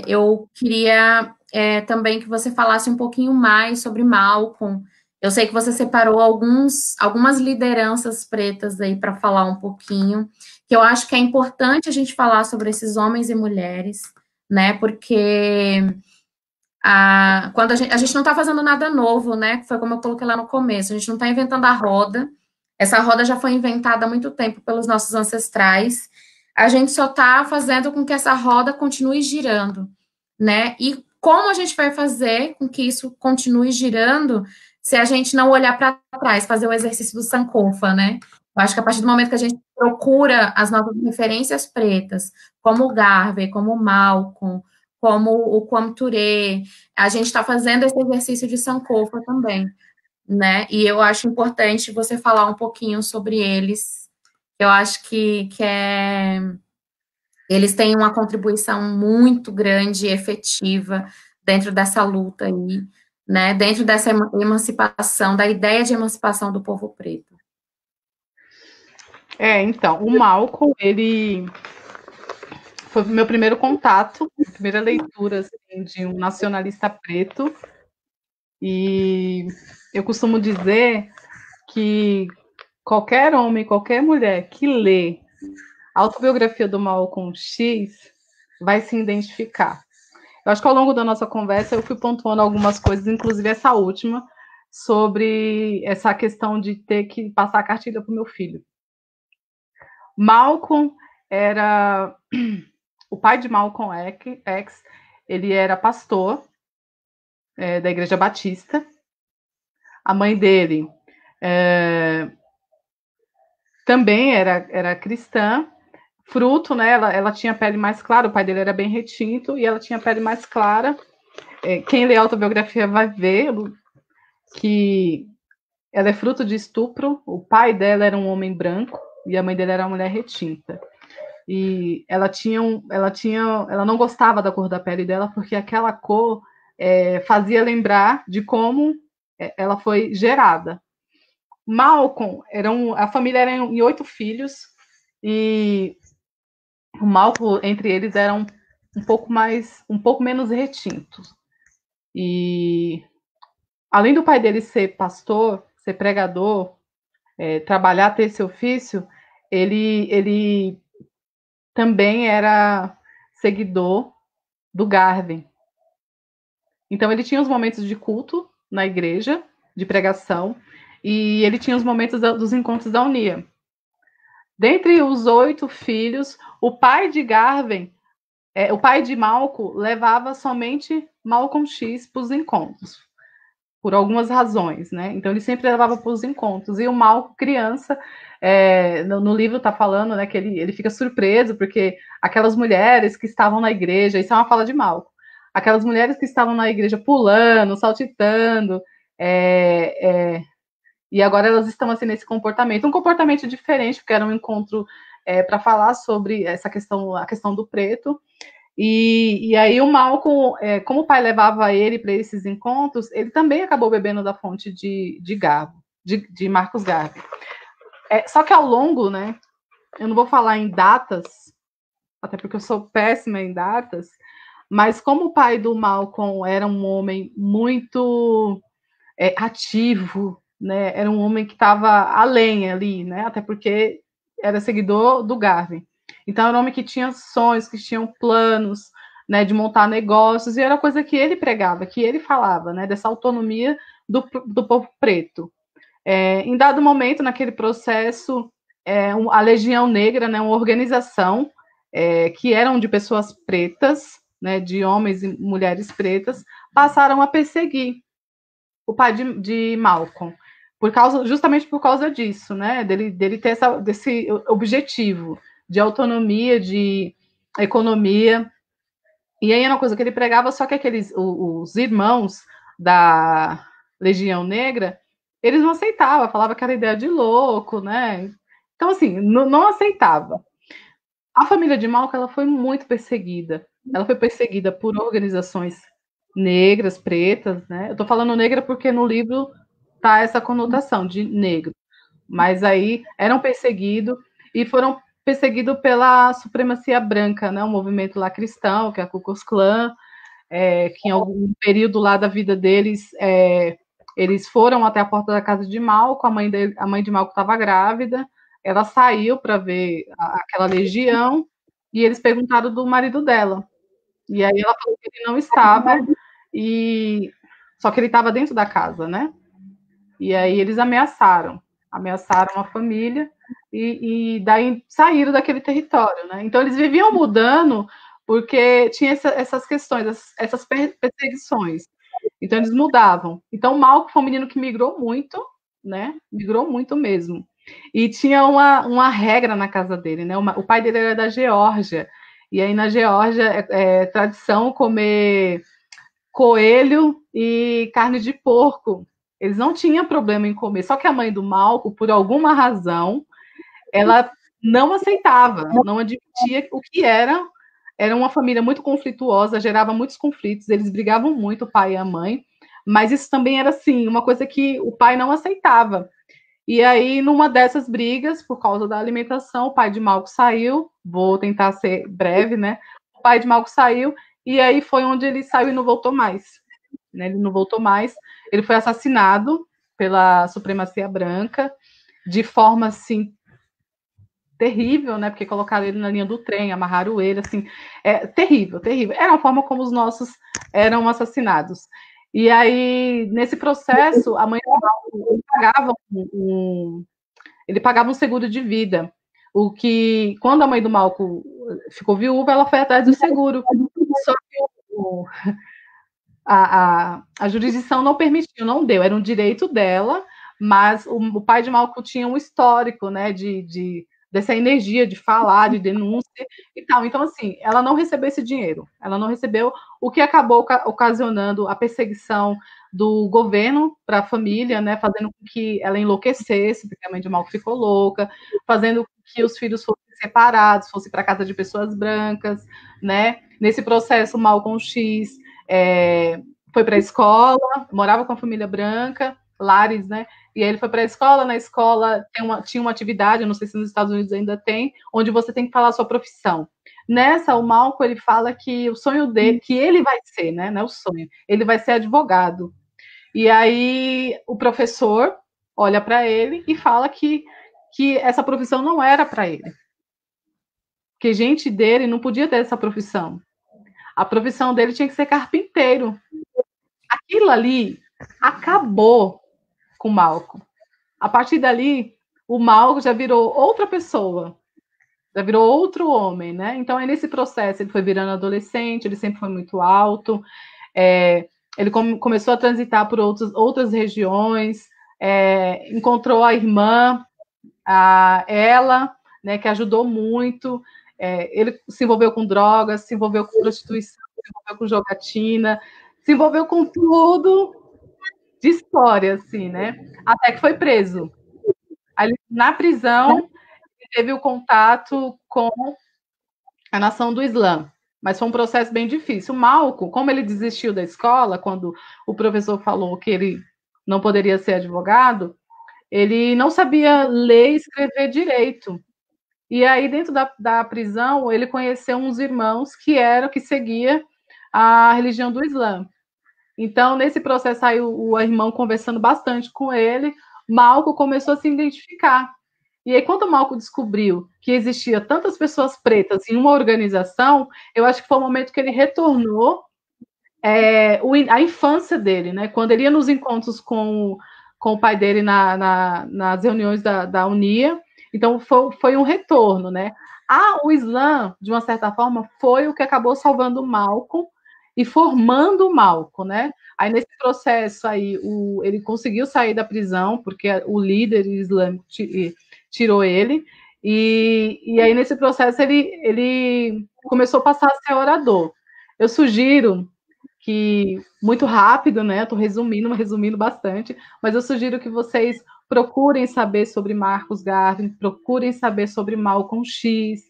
[SPEAKER 2] Eu queria também que você falasse um pouquinho mais sobre Malcolm. Eu sei que você separou algumas lideranças pretas aí para falar um pouquinho, que eu acho que é importante a gente falar sobre esses homens e mulheres, né? Porque quando a gente não está fazendo nada novo, né? Foi como eu coloquei lá no começo, a gente não está inventando a roda, Essa roda já foi inventada há muito tempo pelos nossos ancestrais. A gente só está fazendo com que essa roda continue girando, né? E como a gente vai fazer com que isso continue girando se a gente não olhar para trás, fazer o exercício do Sankofa, né? Eu acho que a partir do momento que a gente procura as nossas referências pretas, como o Garvey, como o Malcolm, como o Kwame Ture, a gente está fazendo esse exercício de Sankofa também, né? E eu acho importante você falar um pouquinho sobre eles. Eu acho eles têm uma contribuição muito grande e efetiva dentro dessa luta aí, né? Dentro dessa emancipação, da ideia de emancipação do povo preto.
[SPEAKER 3] Então, o Malcolm, ele foi o meu primeiro contato, a primeira leitura assim, de um nacionalista preto. E eu costumo dizer que qualquer homem, qualquer mulher que lê a autobiografia do Malcolm X vai se identificar. Eu acho que ao longo da nossa conversa eu fui pontuando algumas coisas, inclusive essa última, sobre essa questão de ter que passar a cartilha para o meu filho. Malcolm era... O pai de Malcolm X, ele era pastor da Igreja Batista. A mãe dele também era cristã, fruto, né? Ela tinha pele mais clara, o pai dele era bem retinto e ela tinha pele mais clara. Quem lê a autobiografia vai ver que ela é fruto de estupro. O pai dela era um homem branco e a mãe dele era uma mulher retinta. E ela não gostava da cor da pele dela porque aquela cor fazia lembrar de como ela foi gerada. Malcolm, a família era em 8 filhos e o Malcolm, entre eles, era um pouco menos retinto. E além do pai dele ser pastor, ser pregador, trabalhar, ter esse ofício, ele também era seguidor do Garvey. Então ele tinha os momentos de culto na igreja, de pregação, e ele tinha os momentos dos encontros da Unia. Dentre os 8 filhos, o pai de Garvey, o pai de Malcolm, levava somente Malcolm X para os encontros, por algumas razões, né? Então ele sempre levava para os encontros. E o Malcolm, criança, no livro está falando, né, que ele fica surpreso, porque aquelas mulheres que estavam na igreja, isso é uma fala de Malcolm, aquelas mulheres que estavam na igreja pulando, saltitando, e agora elas estão assim nesse comportamento, um comportamento diferente, porque era um encontro para falar sobre a questão do preto. E aí o Malcolm, como o pai levava ele para esses encontros, ele também acabou bebendo da fonte de Marcus Garvey. Só que ao longo, né, eu não vou falar em datas, até porque eu sou péssima em datas, mas como o pai do Malcolm era um homem muito ativo, né, era um homem que estava além ali, né, até porque era seguidor do Garvey. Então era um homem que tinha sonhos, que tinha planos, né, de montar negócios, e era coisa que ele pregava, que ele falava, né, dessa autonomia do povo preto. Em dado momento, naquele processo, a Legião Negra, né, uma organização que eram de pessoas pretas, né, de homens e mulheres pretas, passaram a perseguir o pai de Malcolm, justamente por causa disso, né, dele ter desse objetivo de autonomia, de economia. E aí era uma coisa que ele pregava, só que os irmãos da Legião Negra, eles não aceitavam, falavam que era ideia de louco, né? Então, assim, não aceitava. A família de Malcolm, ela foi muito perseguida. Ela foi perseguida por organizações negras, pretas, né? Eu tô falando negra porque no livro tá essa conotação de negro. Mas aí eram perseguidos e foram perseguidos pela supremacia branca, né? Um movimento lá cristão, que é a Ku Klux Klan, que em algum período lá da vida deles, eles foram até a porta da casa de Malcolm, a mãe de Malcolm estava grávida, ela saiu para ver aquela legião, e eles perguntaram do marido dela. E aí ela falou que ele não estava, só que ele estava dentro da casa, né? E aí eles ameaçaram. ameaçaram a família e daí saíram daquele território, né? Então eles viviam mudando porque tinha essas questões, essas perseguições. Então eles mudavam. Então o Malco foi um menino que migrou muito, né? Migrou muito mesmo. E tinha uma regra na casa dele, né? O pai dele era da Geórgia. E aí na Geórgia é tradição comer coelho e carne de porco. Eles não tinham problema em comer. Só que a mãe do Malco, por alguma razão, ela não aceitava, não admitia o que era. Era uma família muito conflituosa, gerava muitos conflitos, eles brigavam muito, o pai e a mãe, mas isso também era, assim, uma coisa que o pai não aceitava. E aí, numa dessas brigas, por causa da alimentação, o pai de Malco saiu, vou tentar ser breve, né? O pai de Malco saiu, e aí foi onde ele saiu e não voltou mais. Né? Ele não voltou mais, ele foi assassinado pela supremacia branca, de forma, assim, terrível, né? Porque colocaram ele na linha do trem, amarraram ele, assim, terrível, terrível. Era a forma como os nossos eram assassinados. E aí, nesse processo, a mãe do Malco ele pagava um seguro de vida. O que, quando a mãe do Malco ficou viúva, ela foi atrás do seguro. Só que a jurisdição não permitiu, não deu. Era um direito dela, mas o pai de Malco tinha um histórico, né, dessa energia de falar, de denúncia e tal. Então, assim, ela não recebeu esse dinheiro. Ela não recebeu, o que acabou ocasionando a perseguição do governo para a família, né, fazendo com que ela enlouquecesse, porque a mãe de Malco ficou louca, fazendo com que os filhos fossem separados, fossem para casa de pessoas brancas, né? Nesse processo, Malcolm X foi para a escola, morava com a família branca, Lares, né? E aí ele foi para a escola, na escola tinha uma atividade, eu não sei se nos Estados Unidos ainda tem, onde você tem que falar a sua profissão. Nessa, o Malcolm, ele fala que o sonho dele, que ele vai ser, né? Não é o sonho, ele vai ser advogado. E aí o professor olha para ele e fala que essa profissão não era para ele. Que gente dele não podia ter essa profissão. A profissão dele tinha que ser carpinteiro. Aquilo ali acabou com o Malcolm. A partir dali, o Malcolm já virou outra pessoa, já virou outro homem, né? Então, é nesse processo, ele foi virando adolescente, ele sempre foi muito alto, ele começou a transitar por outras regiões, encontrou a irmã, ela, né, que ajudou muito, ele se envolveu com drogas, se envolveu com prostituição, se envolveu com jogatina, se envolveu com tudo de história, assim, né? Até que foi preso. Aí, na prisão, ele teve o contato com a nação do Islã, mas foi um processo bem difícil. O Malcolm, como ele desistiu da escola, quando o professor falou que ele não poderia ser advogado, ele não sabia ler e escrever direito. E aí, dentro da prisão, ele conheceu uns irmãos que seguia a religião do Islã. Então, nesse processo aí, o irmão conversando bastante com ele, Malcolm começou a se identificar. E aí, quando o Malcolm descobriu que existia tantas pessoas pretas em uma organização, eu acho que foi o momento que ele retornou a infância dele, né? Quando ele ia nos encontros com o pai dele nas reuniões da Unia. Então, foi um retorno, né? O Islã, de uma certa forma, foi o que acabou salvando o Malcolm e formando o Malcolm, né? Aí, nesse processo aí, ele conseguiu sair da prisão, porque o líder islâmico tirou ele, e aí, nesse processo, ele começou a passar a ser orador. Eu sugiro que, muito rápido, né? Estou resumindo bastante, mas eu sugiro que vocês procurem saber sobre Marcus Garvey, procurem saber sobre Malcolm X,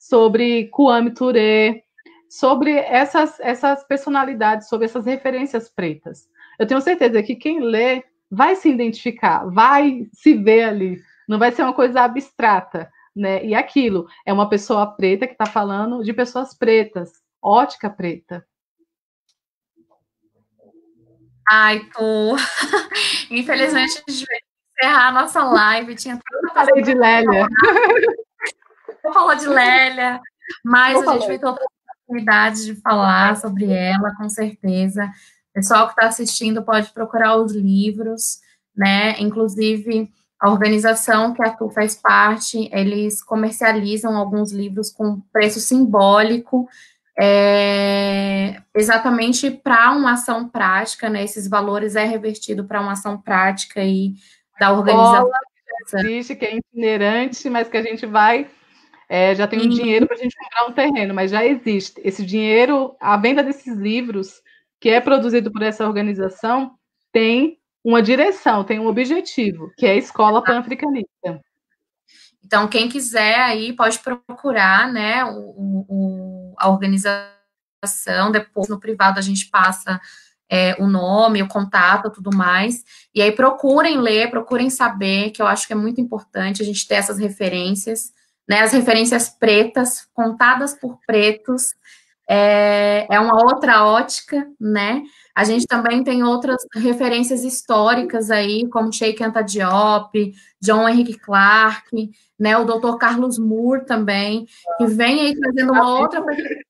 [SPEAKER 3] sobre Kwame Ture, sobre essas personalidades, sobre essas referências pretas. Eu tenho certeza que quem lê vai se identificar, vai se ver ali, não vai ser uma coisa abstrata, né? E aquilo é uma pessoa preta que está falando de pessoas pretas, ótica preta.
[SPEAKER 2] Ai, Tu. Infelizmente, a gente vai encerrar a nossa live. Tinha
[SPEAKER 3] eu falei de Lélia.
[SPEAKER 2] Eu falou de Lélia, mas a gente vai ter outra oportunidade de falar sobre ela, com certeza. O pessoal que está assistindo pode procurar os livros, né? Inclusive, A organização que a Tu faz parte, eles comercializam alguns livros com preço simbólico, exatamente para uma ação prática, né? Esses valores é revertido para uma ação prática aí da organização.
[SPEAKER 3] Existe, que é itinerante, mas que a gente vai, já tem um dinheiro para a gente comprar um terreno, mas já existe. Esse dinheiro, a venda desses livros, que é produzido por essa organização, tem uma direção, tem um objetivo, que é a Escola Pan-Africanista.
[SPEAKER 2] Então, quem quiser aí pode procurar, né, a organização, depois no privado a gente passa o nome, o contato, tudo mais, e aí procurem ler, procurem saber, que eu acho que é muito importante a gente ter essas referências, né, as referências pretas, contadas por pretos, é uma outra ótica, né? A gente também tem outras referências históricas aí, como Cheikh Anta Diop, John Henrik Clarke, né? O Dr. Carlos Moore também, que vem aí trazendo uma outra perspectiva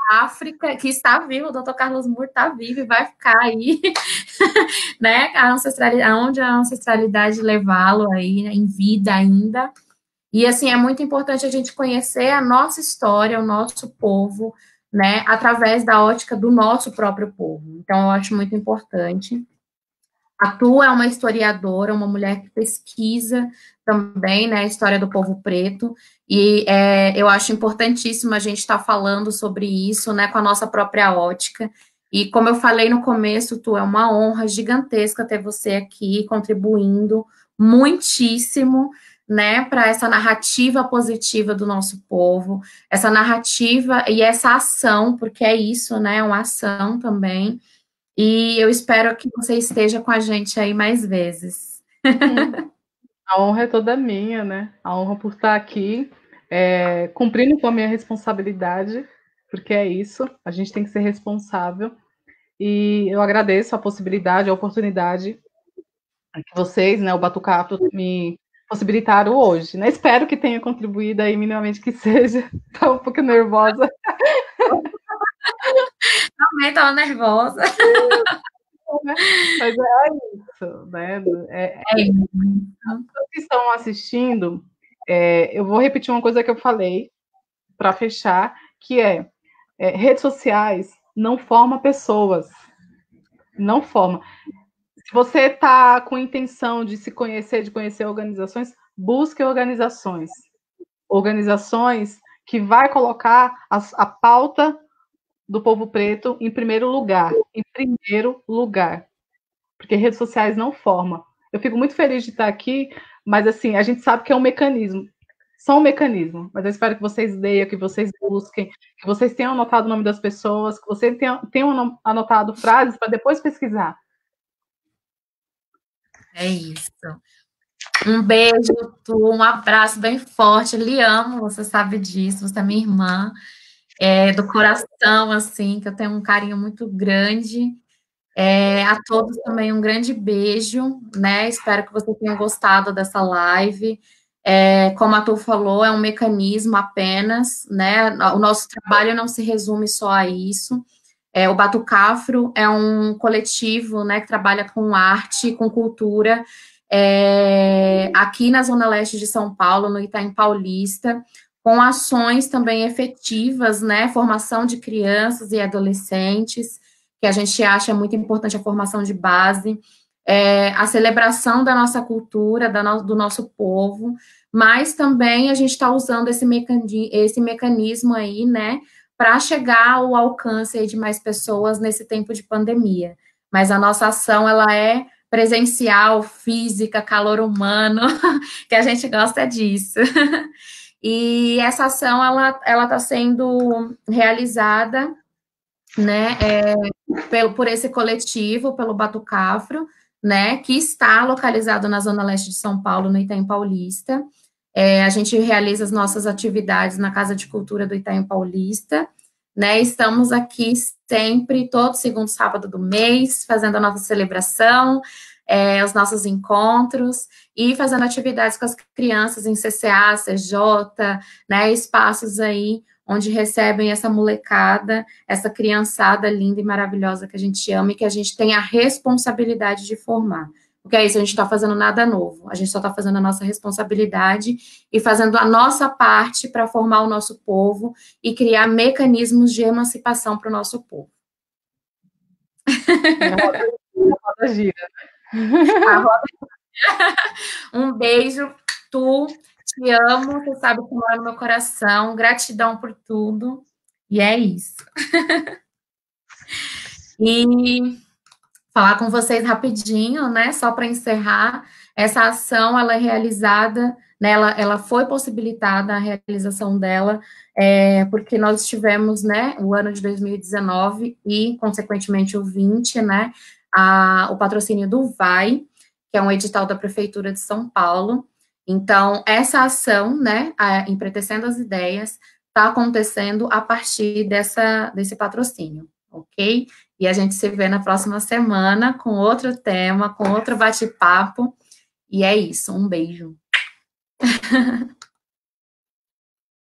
[SPEAKER 2] da África, que está vivo, o Dr. Carlos Moore está vivo e vai ficar aí, né? Aonde a ancestralidade levá-lo aí, né? Em vida ainda. E, assim, é muito importante a gente conhecer a nossa história, o nosso povo, né, através da ótica do nosso próprio povo. Então, eu acho muito importante. A Tu é uma historiadora, uma mulher que pesquisa também, né, a história do povo preto, e eu acho importantíssimo a gente estar falando sobre isso, né, com a nossa própria ótica. E, como eu falei no começo, Tu, é uma honra gigantesca ter você aqui contribuindo muitíssimo, né, para essa narrativa positiva do nosso povo, essa narrativa e essa ação, porque é isso, né, uma ação também, e eu espero que você esteja com a gente aí mais vezes.
[SPEAKER 3] A honra é toda minha, né, a honra por estar aqui, cumprindo com a minha responsabilidade, porque é isso, a gente tem que ser responsável, e eu agradeço a possibilidade, a oportunidade que vocês, né, o Batucafro, me possibilitaram hoje, né? Espero que tenha contribuído aí minimamente, que seja. Estou um pouco nervosa.
[SPEAKER 2] Também estava nervosa.
[SPEAKER 3] Mas é isso, né? Todos que estão assistindo, eu vou repetir uma coisa que eu falei para fechar, que redes sociais não formam pessoas, não formam. Se você está com intenção de se conhecer, de conhecer organizações, busque organizações. Organizações que vai colocar a pauta do povo preto em primeiro lugar. Em primeiro lugar. Porque redes sociais não formam. Eu fico muito feliz de estar aqui, mas assim, a gente sabe que é um mecanismo. Só um mecanismo. Mas eu espero que vocês leiam, que vocês busquem, que vocês tenham anotado o nome das pessoas, que vocês tenham anotado frases para depois pesquisar.
[SPEAKER 2] É isso. Um beijo, Tu, um abraço bem forte. Lhe amo, você sabe disso, você é minha irmã, do coração, assim, que eu tenho um carinho muito grande. A todos também um grande beijo, né? Espero que vocês tenham gostado dessa live. Como a Tu falou, é um mecanismo apenas, né? O nosso trabalho não se resume só a isso. O Batucafro é um coletivo, né, que trabalha com arte, com cultura, aqui na Zona Leste de São Paulo, no Itaim Paulista, com ações também efetivas, né, formação de crianças e adolescentes, que a gente acha muito importante a formação de base, a celebração da nossa cultura, do nosso povo, mas também a gente está usando esse mecanismo aí, né, para chegar ao alcance de mais pessoas nesse tempo de pandemia. Mas a nossa ação, ela é presencial, física, calor humano, que a gente gosta disso. E essa ação, ela está sendo realizada, né, por esse coletivo, pelo Batucafro, né, que está localizado na Zona Leste de São Paulo, no Itaim Paulista. A gente realiza as nossas atividades na Casa de Cultura do Itaim Paulista, né? Estamos aqui sempre, todo segundo sábado do mês, fazendo a nossa celebração, os nossos encontros, e fazendo atividades com as crianças em CCA, CJ, né? Espaços aí onde recebem essa molecada, essa criançada linda e maravilhosa que a gente ama e que a gente tem a responsabilidade de formar. Porque é isso, a gente está fazendo nada novo, a gente só está fazendo a nossa responsabilidade e fazendo a nossa parte para formar o nosso povo e criar mecanismos de emancipação para o nosso povo.
[SPEAKER 3] A roda gira.
[SPEAKER 2] A roda gira. Um beijo, Tu, te amo, você sabe que mora no meu coração, gratidão por tudo, e é isso. E falar com vocês rapidinho, né, só para encerrar, essa ação, ela é realizada, né, ela foi possibilitada, a realização dela, porque nós tivemos, né, o ano de 2019 e, consequentemente, o 20, né, o patrocínio do VAI, que é um edital da Prefeitura de São Paulo. Então, essa ação, né, Empretecendo as Ideias, está acontecendo a partir desse patrocínio, ok? E a gente se vê na próxima semana com outro tema, com outro bate-papo. E é isso, um beijo.